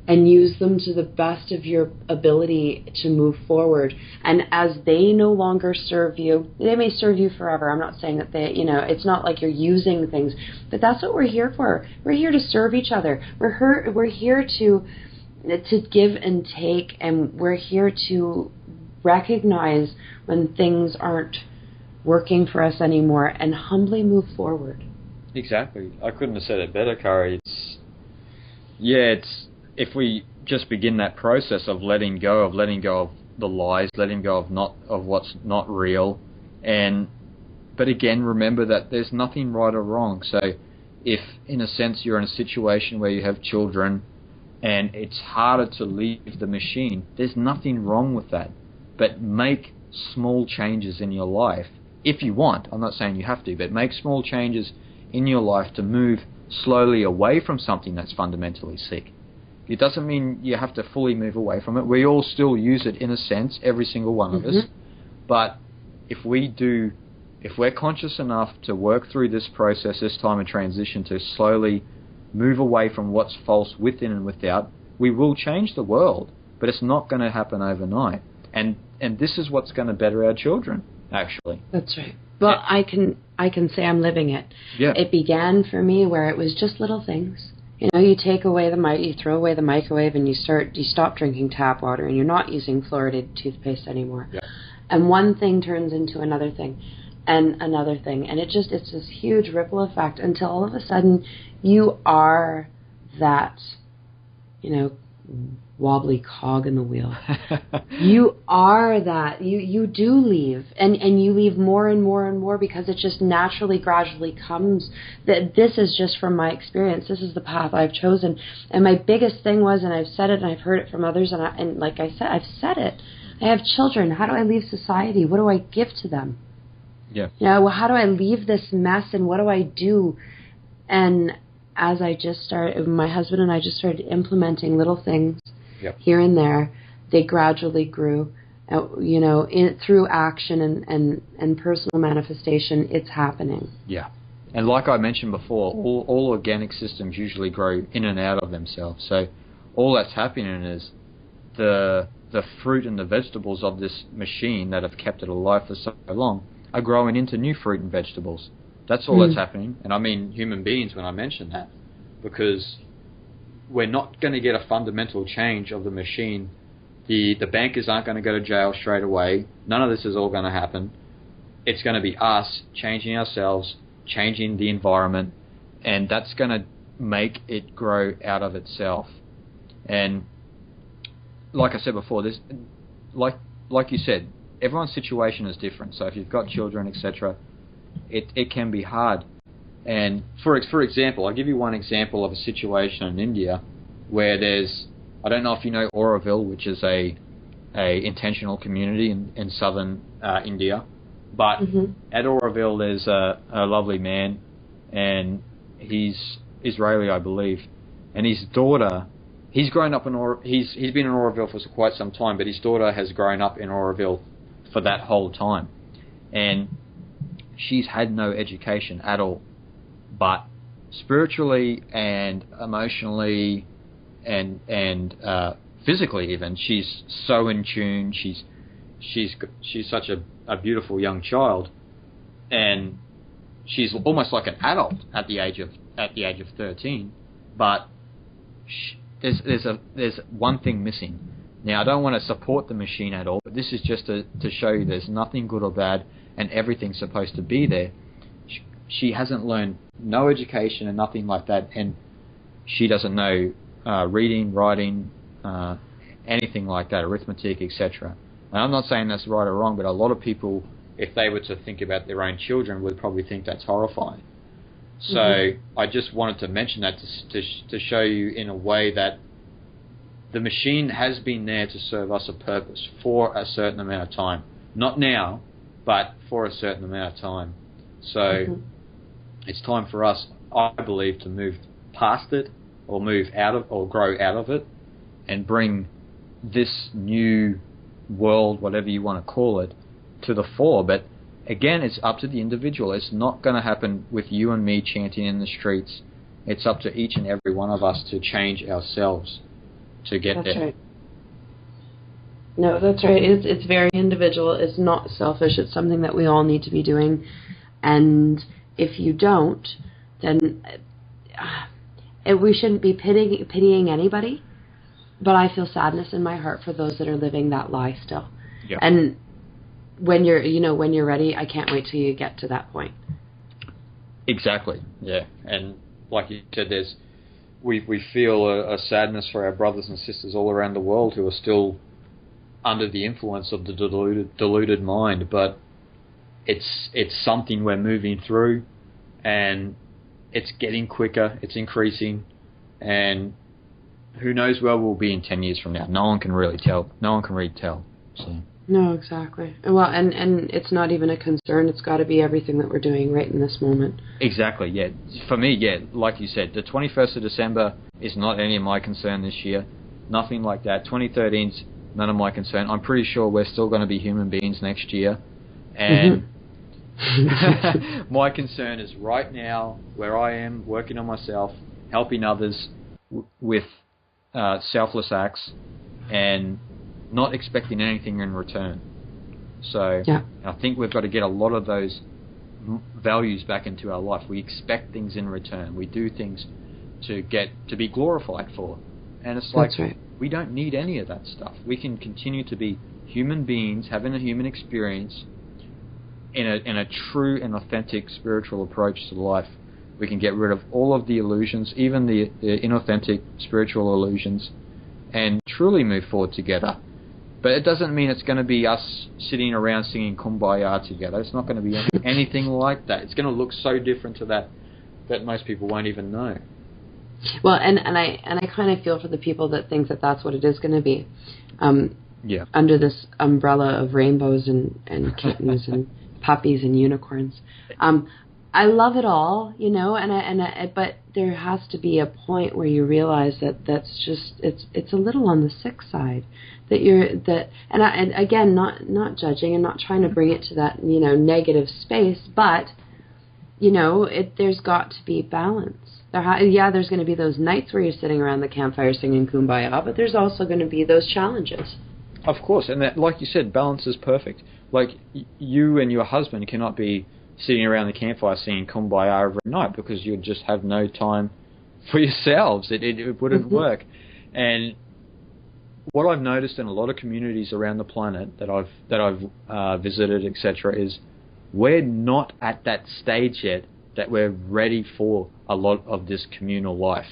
And use them to the best of your ability to move forward. And as they no longer serve you, they may serve you forever. I'm not saying that it's not like you're using things, but that's what we're here for. We're here to serve each other. We're here to, to give and take, and we're here to recognize when things aren't working for us anymore and humbly move forward. Exactly. I couldn't have said it better, Cari. It's if we just begin that process of letting go of the lies, letting go of what's not real, but again, remember that there's nothing right or wrong. So if, in a sense, you're in a situation where you have children and it's harder to leave the machine, there's nothing wrong with that. But make small changes in your life if you want. I'm not saying you have to, but make small changes in your life to move slowly away from something that's fundamentally sick. It doesn't mean you have to fully move away from it. We all still use it in a sense, every single one of us. But if we're conscious enough to work through this process, this time of transition, to slowly move away from what's false within and without, we will change the world. But it's not going to happen overnight. And this is what's going to better our children, actually. That's right. Well, I can say I'm living it. Yeah. It began for me where it was just little things. You know, you take away you throw away the microwave, and you stop drinking tap water, and you're not using fluoridated toothpaste anymore. Yeah. And one thing turns into another thing, and another thing, and it's this huge ripple effect until all of a sudden you are that, wobbly cog in the wheel. You are that. You do leave, and you leave more and more and more, because it just naturally, gradually comes. That this is just from my experience. This is the path I've chosen. And my biggest thing was, and I've said it, and I've heard it from others, and like I said, I've said it. I have children. How do I leave society? What do I give to them? Yeah. How do I leave this mess, and what do I do? And as my husband and I just started implementing little things. Yep. Here and there, they gradually grew, through action and personal manifestation. It's happening. Yeah. And like I mentioned before, all organic systems usually grow in and out of themselves. So all that's happening is the fruit and the vegetables of this machine that have kept it alive for so long are growing into new fruit and vegetables. That's all that's happening. And I mean human beings when I mention that, because we're not going to get a fundamental change of the machine. The bankers aren't going to go to jail straight away. None of this is all going to happen. It's going to be us changing ourselves, changing the environment, and that's going to make it grow out of itself. And like I said before, this, like you said, everyone's situation is different. So if you've got children, etc., it can be hard. And for example, I'll give you one example of a situation in India where there's, I don't know if you know Auroville, which is a intentional community in southern India, but at Auroville there's a lovely man, and he's Israeli, I believe, and his daughter, he's grown up in he's been in Auroville for quite some time, but his daughter has grown up in Auroville for that whole time, and she's had no education at all. But spiritually and emotionally and physically even, she's so in tune. She's such a beautiful young child, and she's almost like an adult at the age of 13. But there's one thing missing. Now, I don't want to support the machine at all, but this is just to show you there's nothing good or bad, and everything's supposed to be there. She hasn't learned no education and nothing like that, and she doesn't know reading, writing, anything like that, arithmetic, etc. And I'm not saying that's right or wrong, but a lot of people, if they were to think about their own children, would probably think that's horrifying. So I just wanted to mention that to show you in a way that the machine has been there to serve us a purpose for a certain amount of time. Not now, but for a certain amount of time. So it's time for us, I believe, to move past it, or move out of, or grow out of it, and bring this new world, whatever you want to call it, to the fore. But again, it's up to the individual. It's not going to happen with you and me chanting in the streets. It's up to each and every one of us to change ourselves to get there. Right. No, that's right. It's very individual. It's not selfish. It's something that we all need to be doing. And if you don't, then we shouldn't be pitying anybody. but I feel sadness in my heart for those that are living that lie still. Yeah. And when you're ready, I can't wait till you get to that point. Exactly. Yeah. And like you said, we feel a sadness for our brothers and sisters all around the world who are still under the influence of the deluded mind, but it's something we're moving through, and it's getting quicker, it's increasing, and who knows where we'll be in 10 years from now. No one can really tell. No one can really tell. So. No, exactly. Well, and it's not even a concern. It's got to be everything that we're doing right in this moment. Exactly, yeah. For me, yeah, like you said, the 21st of December is not any of my concern this year. Nothing like that. 2013's none of my concern. I'm pretty sure we're still going to be human beings next year. And my concern is right now, where I am, working on myself, helping others with selfless acts, and not expecting anything in return. So I think we've got to get a lot of those values back into our life. We expect things in return. We do things to be glorified for. And it's like, we don't need any of that stuff. We can continue to be human beings, having a human experience in a true and authentic spiritual approach to life. We can get rid of all of the illusions, even the inauthentic spiritual illusions, and truly move forward together. But it doesn't mean it's going to be us sitting around singing Kumbaya together. It's not going to be anything like that. It's going to look so different to that most people won't even know. Well, and I kind of feel for the people that think that that's what it is going to be. Under this umbrella of rainbows and kittens and puppies and unicorns. I love it all, but there has to be a point where you realize that that's just it's a little on the sick side. And again, not judging and not trying to bring it to that negative space, but there's got to be balance. There's going to be those nights where you're sitting around the campfire singing Kumbaya, but there's also going to be those challenges. Of course, and that, like you said, balance is perfect. Like you and your husband cannot be sitting around the campfire singing Kumbaya every night because you'd just have no time for yourselves. It wouldn't work. And what I've noticed in a lot of communities around the planet that I've visited, etc., is we're not at that stage yet that we're ready for a lot of this communal life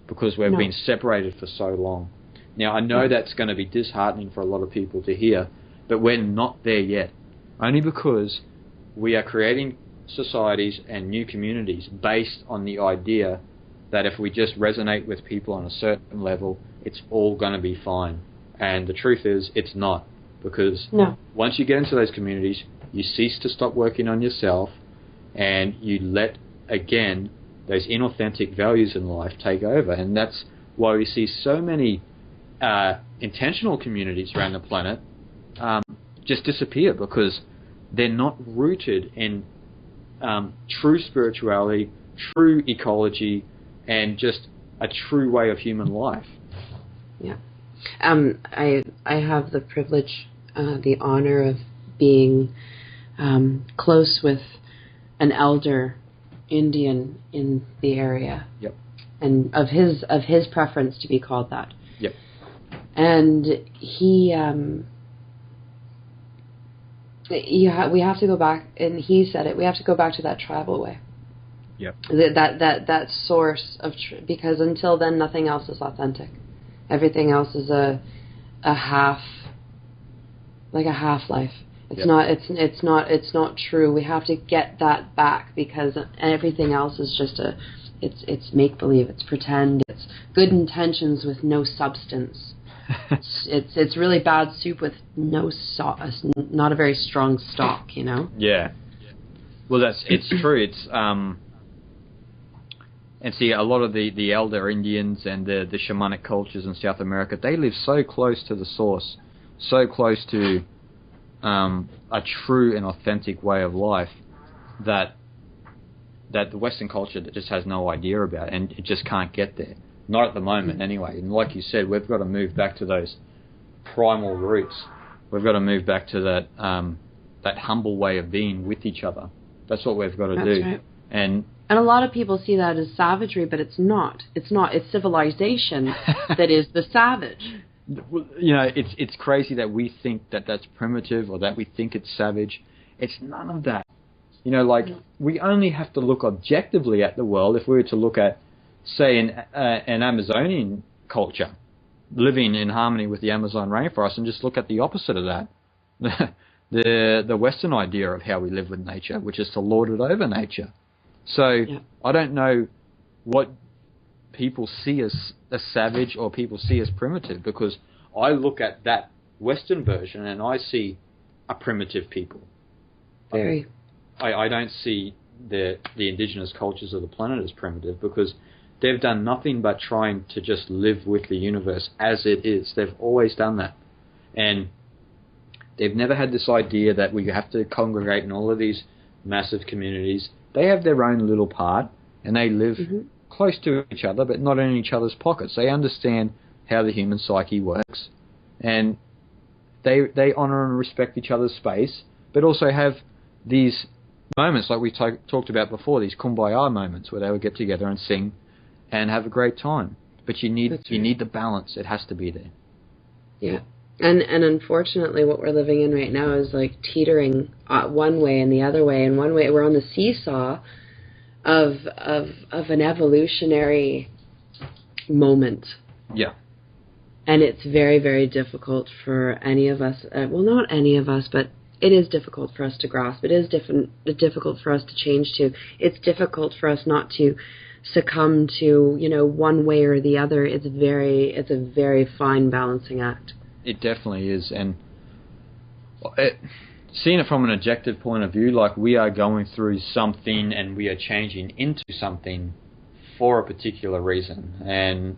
because we've been separated for so long. Now, I know that's going to be disheartening for a lot of people to hear, but we're not there yet, only because we are creating societies and new communities based on the idea that if we just resonate with people on a certain level, it's all going to be fine. And the truth is, it's not, because once you get into those communities, you cease to stop working on yourself, and you let, again, those inauthentic values in life take over. And that's why we see so many intentional communities around the planet just disappear, because they're not rooted in true spirituality, true ecology, and just a true way of human life. Yeah. I have the privilege, the honor of being close with an elder Indian in the area. Yep. And of his preference to be called that. Yep. And he we have to go back, and he said it, we have to go back to that tribal way. Yep. That source of because until then nothing else is authentic. Everything else is a half life. It's not true. We have to get that back, because everything else is just it's make believe, it's pretend, it's good intentions with no substance. It's really bad soup with no sauce, not a very strong stock, Yeah. Well, it's true. It's and see, a lot of the elder Indians and the shamanic cultures in South America, they live so close to the source, so close to a true and authentic way of life that the Western culture just has no idea about, and it just can't get there. Not at the moment, anyway. And like you said, we've got to move back to those primal roots. We've got to move back to that humble way of being with each other. That's what we've got to do. Right. And And a lot of people see that as savagery, but it's not. It's not. It's civilization that is the savage. You know, it's crazy that we think that that's primitive or that we think it's savage. It's none of that. You know, like, we only have to look objectively at the world. If we were to look at, say, an Amazonian culture living in harmony with the Amazon rainforest, and just look at the opposite of that, the Western idea of how we live with nature, which is to lord it over nature. So I don't know what people see as savage or people see as primitive, because I look at that Western version and I see a primitive people. Very. I don't see the indigenous cultures of the planet as primitive, because they've done nothing but trying to just live with the universe as it is. They've always done that. And they've never had this idea that we have to congregate in all of these massive communities. They have their own little part, and they live close to each other, but not in each other's pockets. They understand how the human psyche works, and they honour and respect each other's space, but also have these moments like we talked about before, these kumbaya moments where they would get together and sing and have a great time. But you need the balance. It has to be there. Yeah. And unfortunately what we're living in right now is like teetering one way and the other way. And one way we're on the seesaw of an evolutionary moment. Yeah. And it's very, very difficult for any of us, well, not any of us, but it is difficult for us to grasp. It is difficult for us to change to. It's difficult for us not to succumb to, you know, one way or the other. It's a very fine balancing act. It definitely is. And seeing it from an objective point of view, like, we are going through something and we are changing into something for a particular reason. And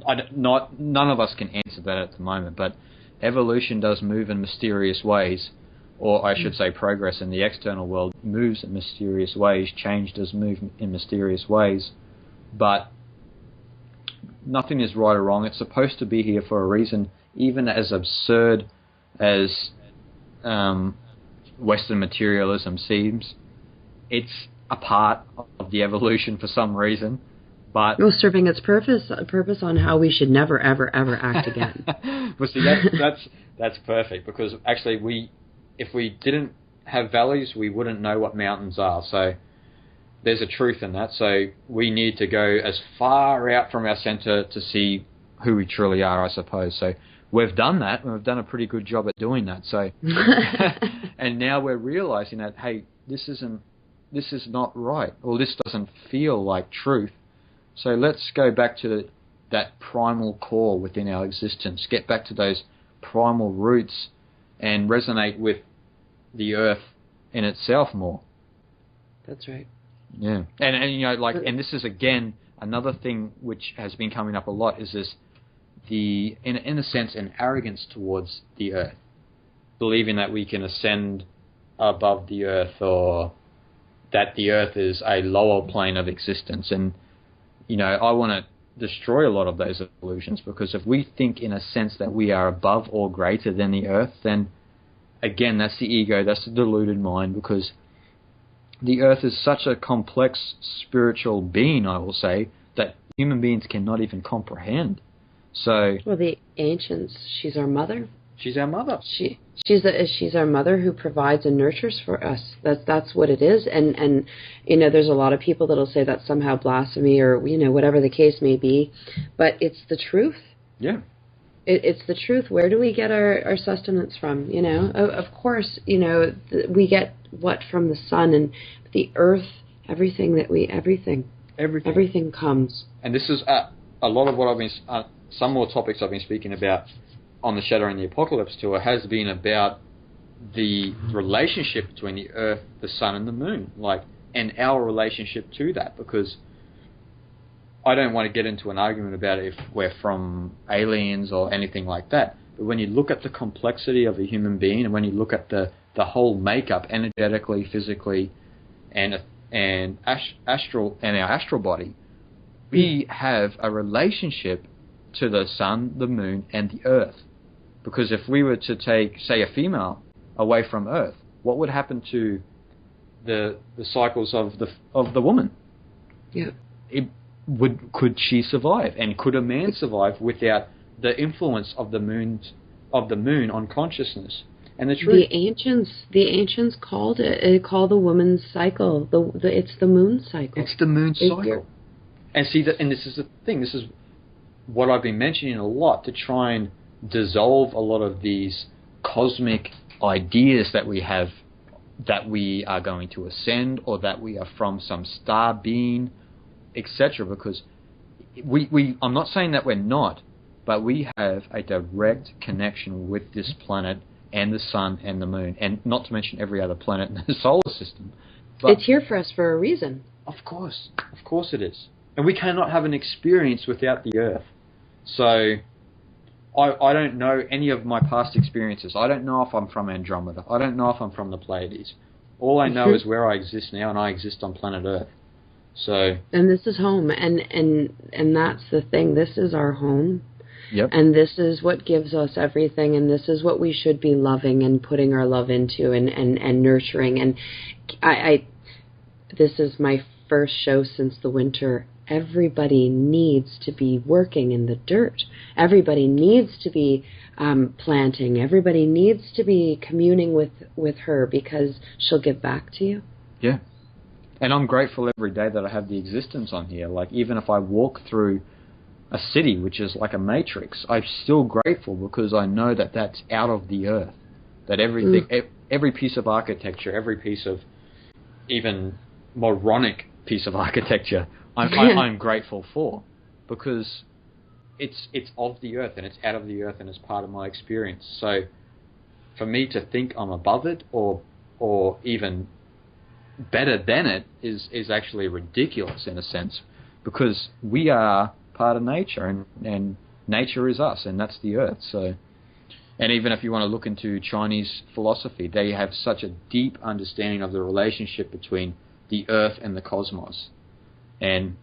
none of us can answer that at the moment, but evolution does move in mysterious ways, or I should say progress in the external world moves in mysterious ways, change does move in mysterious ways, but nothing is right or wrong. It's supposed to be here for a reason, even as absurd as Western materialism seems. It's a part of the evolution for some reason. But serving its purpose on how we should never, ever, ever act again. Well, see, that's perfect, because actually if we didn't have valleys, we wouldn't know what mountains are. So there's a truth in that. So we need to go as far out from our centre to see who we truly are, I suppose. So we've done that, and we've done a pretty good job at doing that. So, and now we're realising that, hey, this is not right, or this doesn't feel like truth. So let's go back to that primal core within our existence, get back to those primal roots and resonate with the earth in itself more. That's right. Yeah. And you know, like, and this is again another thing which has been coming up a lot, is this, in a sense, an arrogance towards the earth, believing that we can ascend above the earth, or that the earth is a lower plane of existence. And you know, I want to destroy a lot of those illusions, because if we think in a sense that we are above or greater than the earth, then again, that's the ego, that's the deluded mind, because the earth is such a complex spiritual being, I will say, that human beings cannot even comprehend. So, well, the ancients, she's our mother. She's our mother. She's our mother who provides and nurtures for us. That's what it is. And you know, there's a lot of people that'll say that's somehow blasphemy, or you know, whatever the case may be, but it's the truth. Yeah. It's the truth. Where do we get our sustenance from? You know, of course, you know, we get what from the sun and the earth. Everything comes. And this is a lot of what I've been. Some more topics I've been speaking about on the Shattering the Apocalypse tour has been about the relationship between the earth, the sun, and the moon, like, and our relationship to that, because I don't want to get into an argument about if we're from aliens or anything like that, but when you look at the complexity of a human being, and when you look at the whole makeup, energetically, physically, and our astral body, we have a relationship to the sun, the moon, and the earth. Because if we were to take, say, a female away from Earth, what would happen to the cycles of the woman. Yeah. Could she survive, and could a man survive without the influence of the moon on consciousness? And the truth, the ancients called the woman's cycle. It's the moon cycle. It's the moon cycle. And see that, and this is the thing. This is what I've been mentioning a lot, to try and dissolve a lot of these cosmic ideas that we have, that we are going to ascend, or that we are from some star being, etc. Because I'm not saying that we're not, but we have a direct connection with this planet and the sun and the moon, and not to mention every other planet in the solar system. But it's here for us for a reason. Of course it is. And we cannot have an experience without the Earth. So I don't know any of my past experiences. I don't know if I'm from Andromeda. I don't know if I'm from the Pleiades. All I know is where I exist now, and I exist on planet Earth. So, and this is home, and that's the thing. This is our home. Yep. And this is what gives us everything, and this is what we should be loving and putting our love into and nurturing. And this is my first show since the winter. Everybody needs to be working in the dirt. Everybody needs to be planting. Everybody needs to be communing with her, because she'll give back to you. Yeah. And I'm grateful every day that I have the existence on here. Like, even if I walk through a city, which is like a matrix, I'm still grateful, because I know that that's out of the earth. That everything, every piece of architecture, every piece of even moronic piece of architecture, I'm grateful for, because it's of the earth, and it's out of the earth, and it's part of my experience. So for me to think I'm above it, or even better than it, is actually ridiculous in a sense, because we are part of nature, and nature is us, and that's the earth. So, and even if you want to look into Chinese philosophy, they have such a deep understanding of the relationship between the earth and the cosmos, and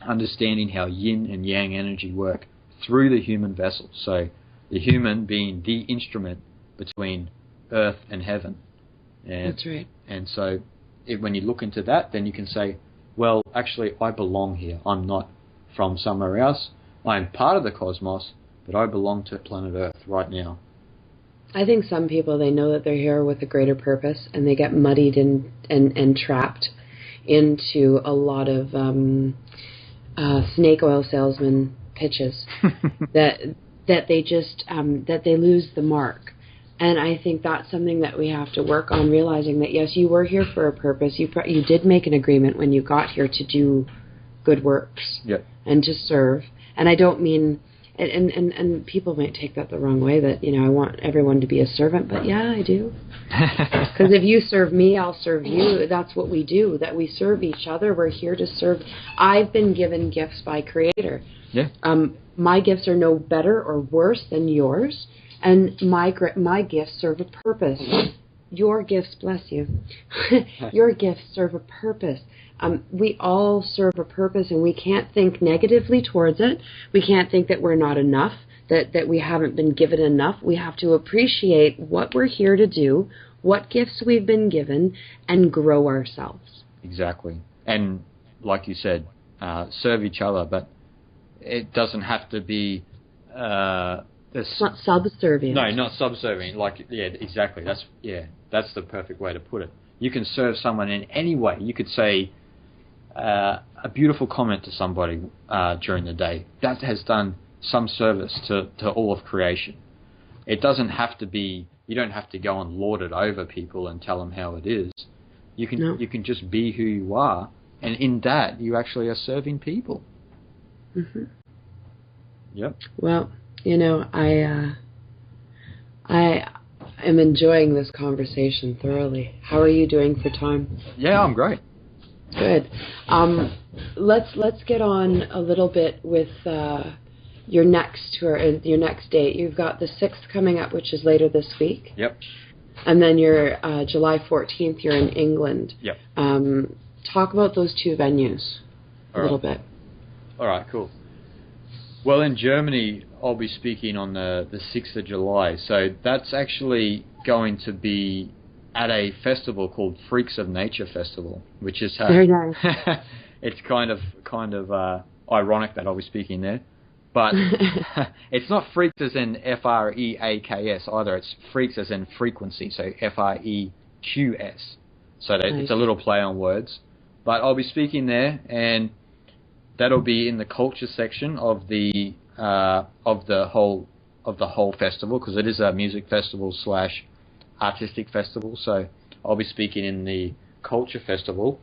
understanding how yin and yang energy work through the human vessel. So the human being the instrument between earth and heaven. And, that's right. And so when you look into that, then you can say, well, actually, I belong here. I'm not from somewhere else. I'm part of the cosmos, but I belong to planet Earth right now. I think some people, they know that they're here with a greater purpose, and they get muddied and trapped into a lot of snake oil salesman pitches that they just that they lose the mark. And I think that's something that we have to work on, realizing that, yes, you were here for a purpose. You did make an agreement when you got here to do good works, yep, and to serve. And I don't mean, and people might take that the wrong way, that, I want everyone to be a servant, but yeah, I do. Because if you serve me, I'll serve you. That's what we do, that we serve each other. We're here to serve. I've been given gifts by Creator. Yeah. My gifts are no better or worse than yours, and my gifts serve a purpose. Your gifts, bless you, your gifts serve a purpose. We all serve a purpose, and we can't think negatively towards it. We can't think that we're not enough, that we haven't been given enough. We have to appreciate what we're here to do, what gifts we've been given, and grow ourselves. Exactly. And like you said, serve each other, but it doesn't have to be... it's not subservient. No, not subservient. Exactly. That's the perfect way to put it. You can serve someone in any way. You could say a beautiful comment to somebody during the day. That has done some service to all of creation. It doesn't have to be. You don't have to go and lord it over people and tell them how it is. You can just be who you are, and in that you actually are serving people. Mm-hmm. Yep. Well, I am enjoying this conversation thoroughly. How are you doing for time? Yeah, I'm great. Good. Let's get on a little bit with your next tour, your next date. You've got the 6th coming up, which is later this week. Yep. And then your July 14th, you're in England. Yep. Talk about those two venues a little bit. All right, cool. Well, in Germany, I'll be speaking on the 6th of July. So that's actually going to be at a festival called Freaks of Nature Festival, which is very nice. it's kind of ironic that I'll be speaking there, but it's not freaks as in Freaks either. It's freaks as in frequency, so FREQS. So that it's a little play on words. But I'll be speaking there, and that'll be in the culture section of the whole festival, because it is a music festival / artistic festival. So I'll be speaking in the culture festival.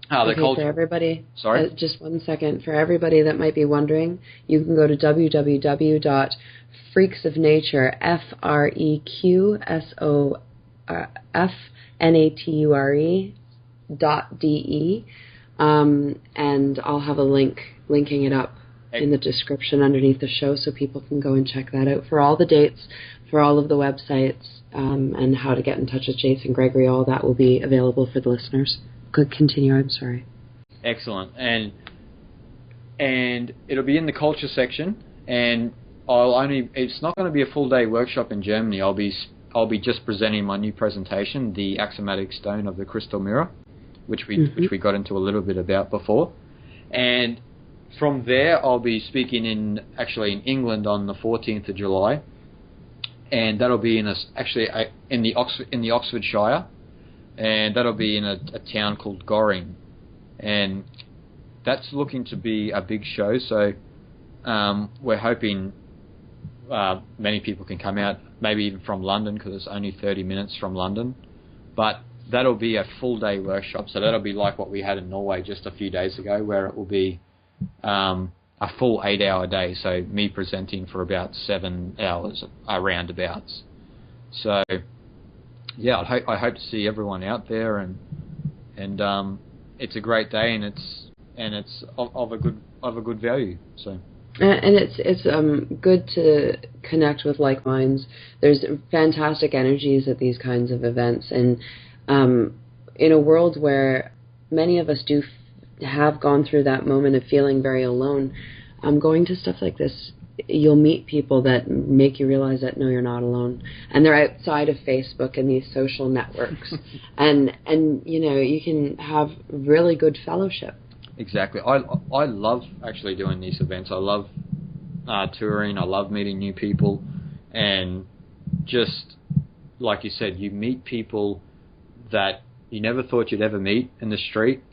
For everybody, sorry, just 1 second. For everybody that might be wondering, you can go to www.freaksofnature freqsofnature.de, and I'll have a linking it up in the description underneath the show, so people can go and check that out for all the dates, for all of the websites, and how to get in touch with Jason Gregory. All that will be available for the listeners. Good, continue. I'm sorry. Excellent, and it'll be in the culture section, and it's not going to be a full day workshop in Germany. I'll be just presenting my new presentation, the axiomatic stone of the crystal mirror, which we got into a little bit about before, and from there I'll be speaking in England on the 14th of July, and that'll be in the Oxfordshire. And that'll be in a town called Goring, and that's looking to be a big show. So we're hoping many people can come out, maybe even from London, because it's only 30 minutes from London. But that'll be a full day workshop. So that'll be like what we had in Norway just a few days ago, where it will be a full 8-hour day. So me presenting for about 7 hours roundabouts. So. Yeah, I hope to see everyone out there, and it's a great day, and it's of a good value. So. And it's good to connect with like minds. There's fantastic energies at these kinds of events, and in a world where many of us have gone through that moment of feeling very alone, going to stuff like this, you'll meet people that make you realize that no, you're not alone, and they're outside of Facebook and these social networks, and you can have really good fellowship. Exactly. I love actually doing these events. I love touring. I love meeting new people, and just like you said, you meet people that you never thought you'd ever meet in the street,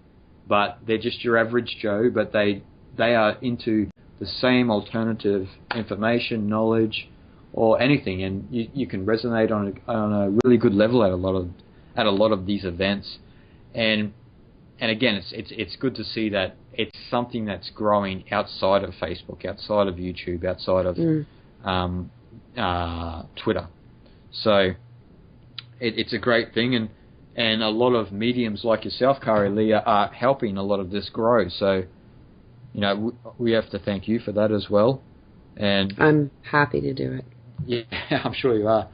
but they're just your average Joe, but they are into the same alternative information, knowledge, or anything, and you can resonate on a really good level at a lot of these events, and again, it's good to see that it's something that's growing outside of Facebook, outside of YouTube, outside of Twitter. So it's a great thing, and a lot of mediums like yourself, Cari-Lee, are helping a lot of this grow. So. We have to thank you for that as well, and I'm happy to do it. Yeah, I'm sure you are.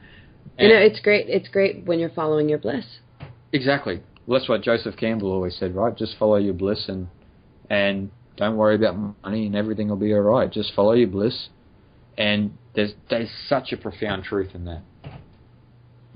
And it's great. It's great when you're following your bliss. Exactly. Well, that's what Joseph Campbell always said, right? Just follow your bliss, and don't worry about money, and everything will be all right. Just follow your bliss, and there's such a profound truth in that.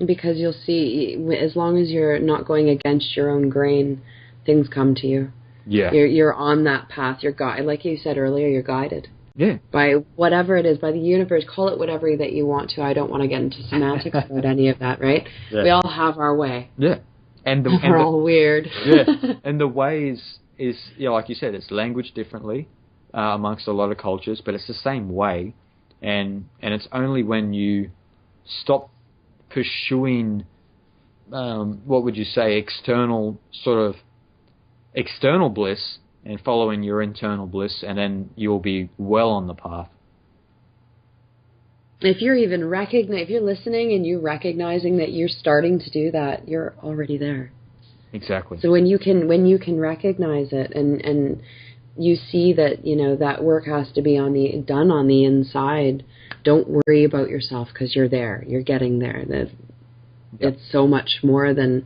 Because you'll see, as long as you're not going against your own grain, things come to you. Yeah. You're on that path. You're guided, like you said earlier, you're guided. Yeah. By whatever it is, by the universe, call it whatever that you want to. I don't want to get into semantics about any of that, right? Yeah. We all have our way. Yeah. We're all weird. Yeah. And the way is like you said, it's language differently amongst a lot of cultures, but it's the same way. And it's only when you stop pursuing, what would you say, external bliss and following your internal bliss, and then you'll be well on the path. If you're listening and you're recognizing that you're starting to do that, you're already there. Exactly. So when you can recognize it and you see that, that work has to be done on the inside, don't worry about yourself, because you're there. You're getting there. It's so much more than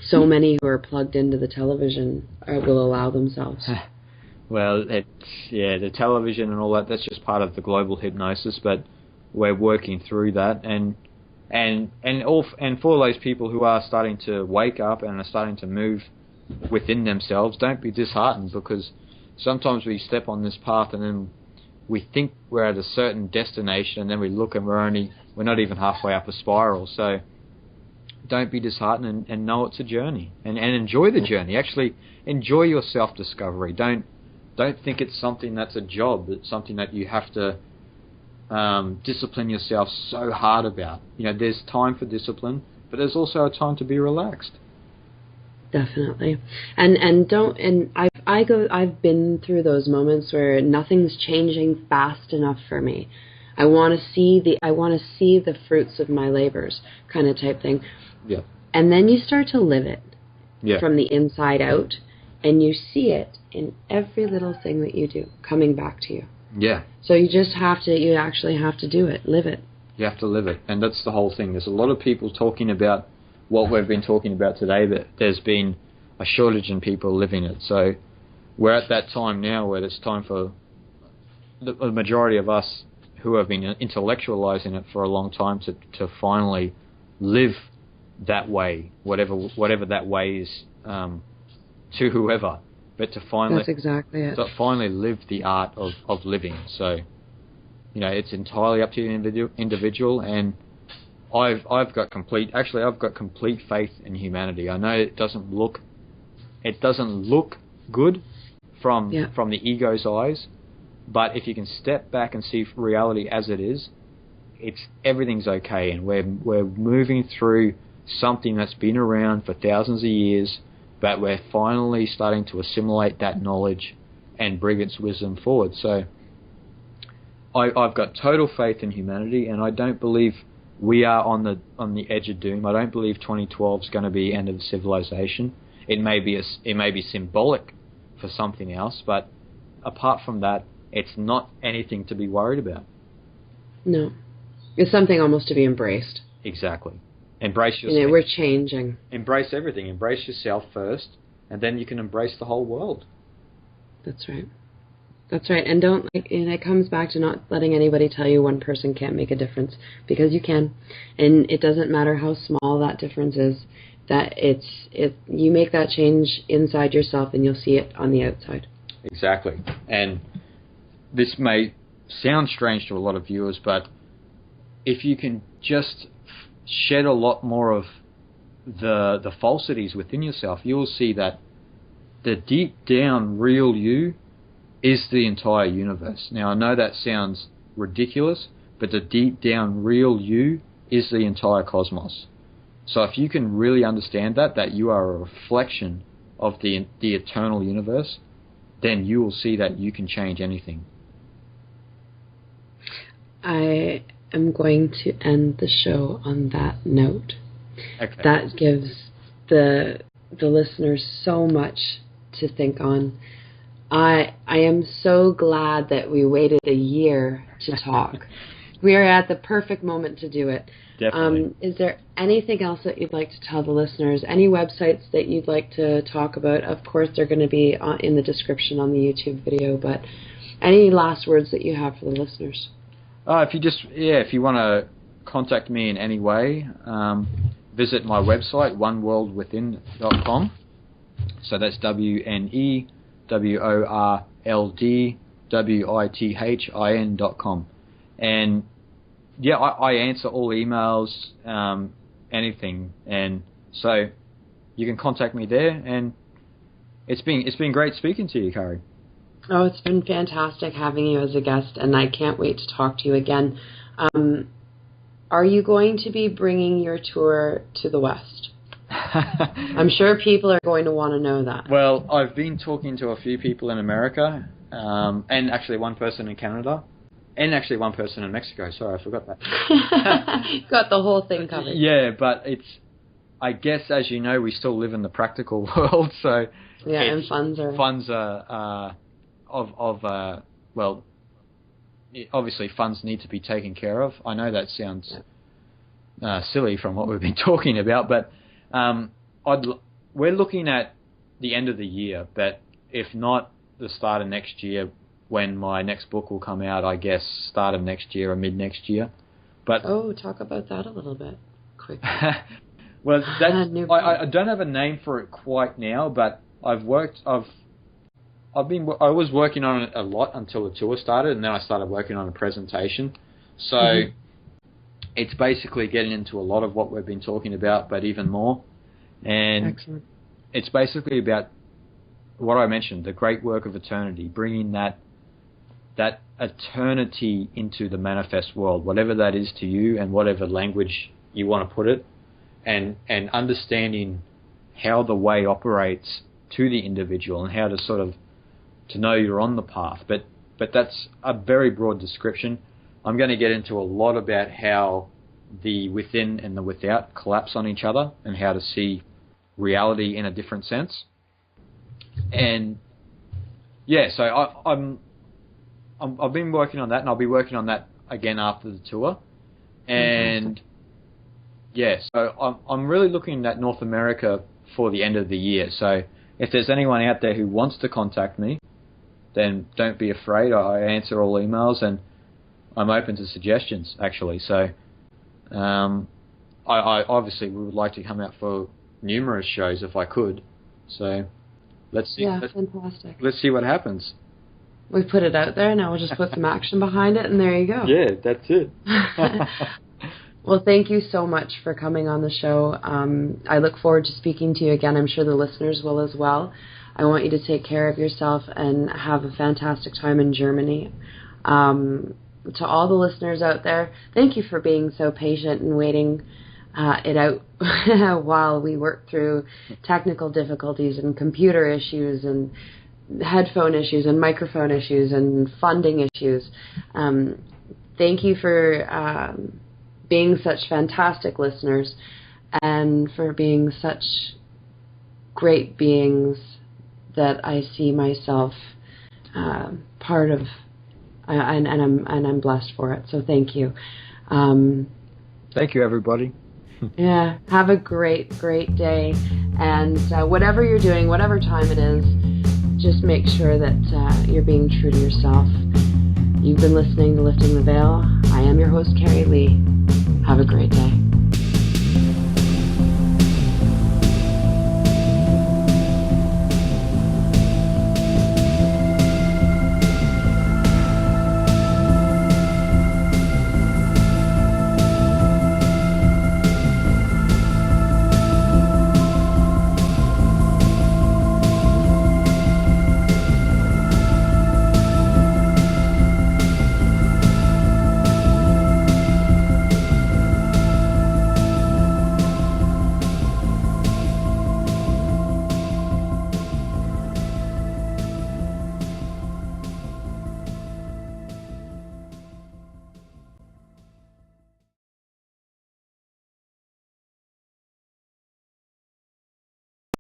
so many who are plugged into the television will allow themselves. Well, the television and all that, that's just part of the global hypnosis, but we're working through that, and And for those people who are starting to wake up and are starting to move within themselves, don't be disheartened, because sometimes we step on this path and then we think we're at a certain destination, and then we look and we're not even halfway up a spiral. So don't be disheartened, and know it's a journey, and enjoy the journey. Actually enjoy your self-discovery. Don't think it's something that's a job. It's something that you have to discipline yourself so hard about. There's time for discipline, but there's also a time to be relaxed. Definitely. I've been through those moments where nothing's changing fast enough for me. I want to see the fruits of my labors, kind of type thing. Yeah. And then you start to live it from the inside out, and you see it in every little thing that you do coming back to you. Yeah. So you actually have to do it, live it. You have to live it. And that's the whole thing. There's a lot of people talking about what we've been talking about today, but there's been a shortage in people living it. So we're at that time now where it's time for the majority of us who have been intellectualizing it for a long time to finally live that way, whatever that way is, to whoever, but to finally, that's exactly it. To finally live the art of living. So, it's entirely up to the individual, and I've got complete faith in humanity. I know it doesn't look good from the ego's eyes, but if you can step back and see reality as it is, everything's okay, and we're moving through something that's been around for thousands of years, but we're finally starting to assimilate that knowledge and bring its wisdom forward. So I've got total faith in humanity, and I don't believe we are on the edge of doom. I don't believe 2012 is going to be the end of civilization. It may be symbolic for something else, but apart from that, it's not anything to be worried about. No. It's something almost to be embraced. Exactly. Embrace yourself. We're changing. Embrace everything. Embrace yourself first, and then you can embrace the whole world. That's right. That's right. And and it comes back to not letting anybody tell you one person can't make a difference, because you can. And it doesn't matter how small that difference is, that you make that change inside yourself and you'll see it on the outside. Exactly. And this may sound strange to a lot of viewers, but if you can just shed a lot more of the falsities within yourself, you'll see that the deep down real you is the entire universe. Now, I know that sounds ridiculous, but the deep down real you is the entire cosmos. So if you can really understand that you are a reflection of the eternal universe, then you will see that you can change anything. I am going to end the show on that note. Okay. That gives the listeners so much to think on. I am so glad that we waited a year to talk. We are at the perfect moment to do it. Definitely. Is there anything else that you'd like to tell the listeners? Any websites that you'd like to talk about? Of course, they're going to be in the description on the YouTube video, but any last words that you have for the listeners? If you want to contact me in any way, visit my website, oneworldwithin.com. So that's WNEWORLDWITHIN.com. And I answer all emails, anything, and so you can contact me there. And it's been great speaking to you, Cari. Oh, it's been fantastic having you as a guest, and I can't wait to talk to you again. Are you going to be bringing your tour to the West? I'm sure people are going to want to know that. Well, I've been talking to a few people in America, and actually one person in Canada, and actually one person in Mexico. Sorry, I forgot that. Got the whole thing covered. Yeah, but I guess, as you know, we still live in the practical world, so... Yeah, and funds are... obviously funds need to be taken care of. I know that sounds silly from what we've been talking about, but we're looking at the end of the year, but if not the start of next year, when my next book will come out, I guess start of next year or mid next year. But talk about that a little bit, quick. Well, I don't have a name for it quite now, but I was working on it a lot until the tour started, and then I started working on a presentation. So it's basically getting into a lot of what we've been talking about, but even more. And excellent. It's basically about what I mentioned, the great work of eternity, bringing that eternity into the manifest world, whatever that is to you and whatever language you want to put it, and understanding how the way operates to the individual and how to sort of to know you're on the path. But that's a very broad description. I'm going to get into a lot about how the within and the without collapse on each other and how to see reality in a different sense. And yeah, so I've been working on that, and I'll be working on that again after the tour. And yeah, so I'm really looking at North America for the end of the year. So if there's anyone out there who wants to contact me, then don't be afraid. I answer all emails, and I'm open to suggestions, actually. So I obviously would like to come out for numerous shows if I could. So let's see. Yeah, fantastic. Let's see what happens. We put it out there, now we'll just put some action behind it, and there you go. Yeah, that's it. Well, thank you so much for coming on the show. I look forward to speaking to you again. I'm sure the listeners will as well. I want you to take care of yourself and have a fantastic time in Germany. To all the listeners out there, thank you for being so patient and waiting it out while we work through technical difficulties and computer issues and headphone issues and microphone issues and funding issues. Thank you for being such fantastic listeners and for being such great beings that I see myself part of, and I'm blessed for it. So thank you. Thank you, everybody. Yeah, have a great day, and whatever you're doing, whatever time it is, just make sure that you're being true to yourself. You've been listening to Lifting the Veil. I am your host, Cari-Lee. Have a great day.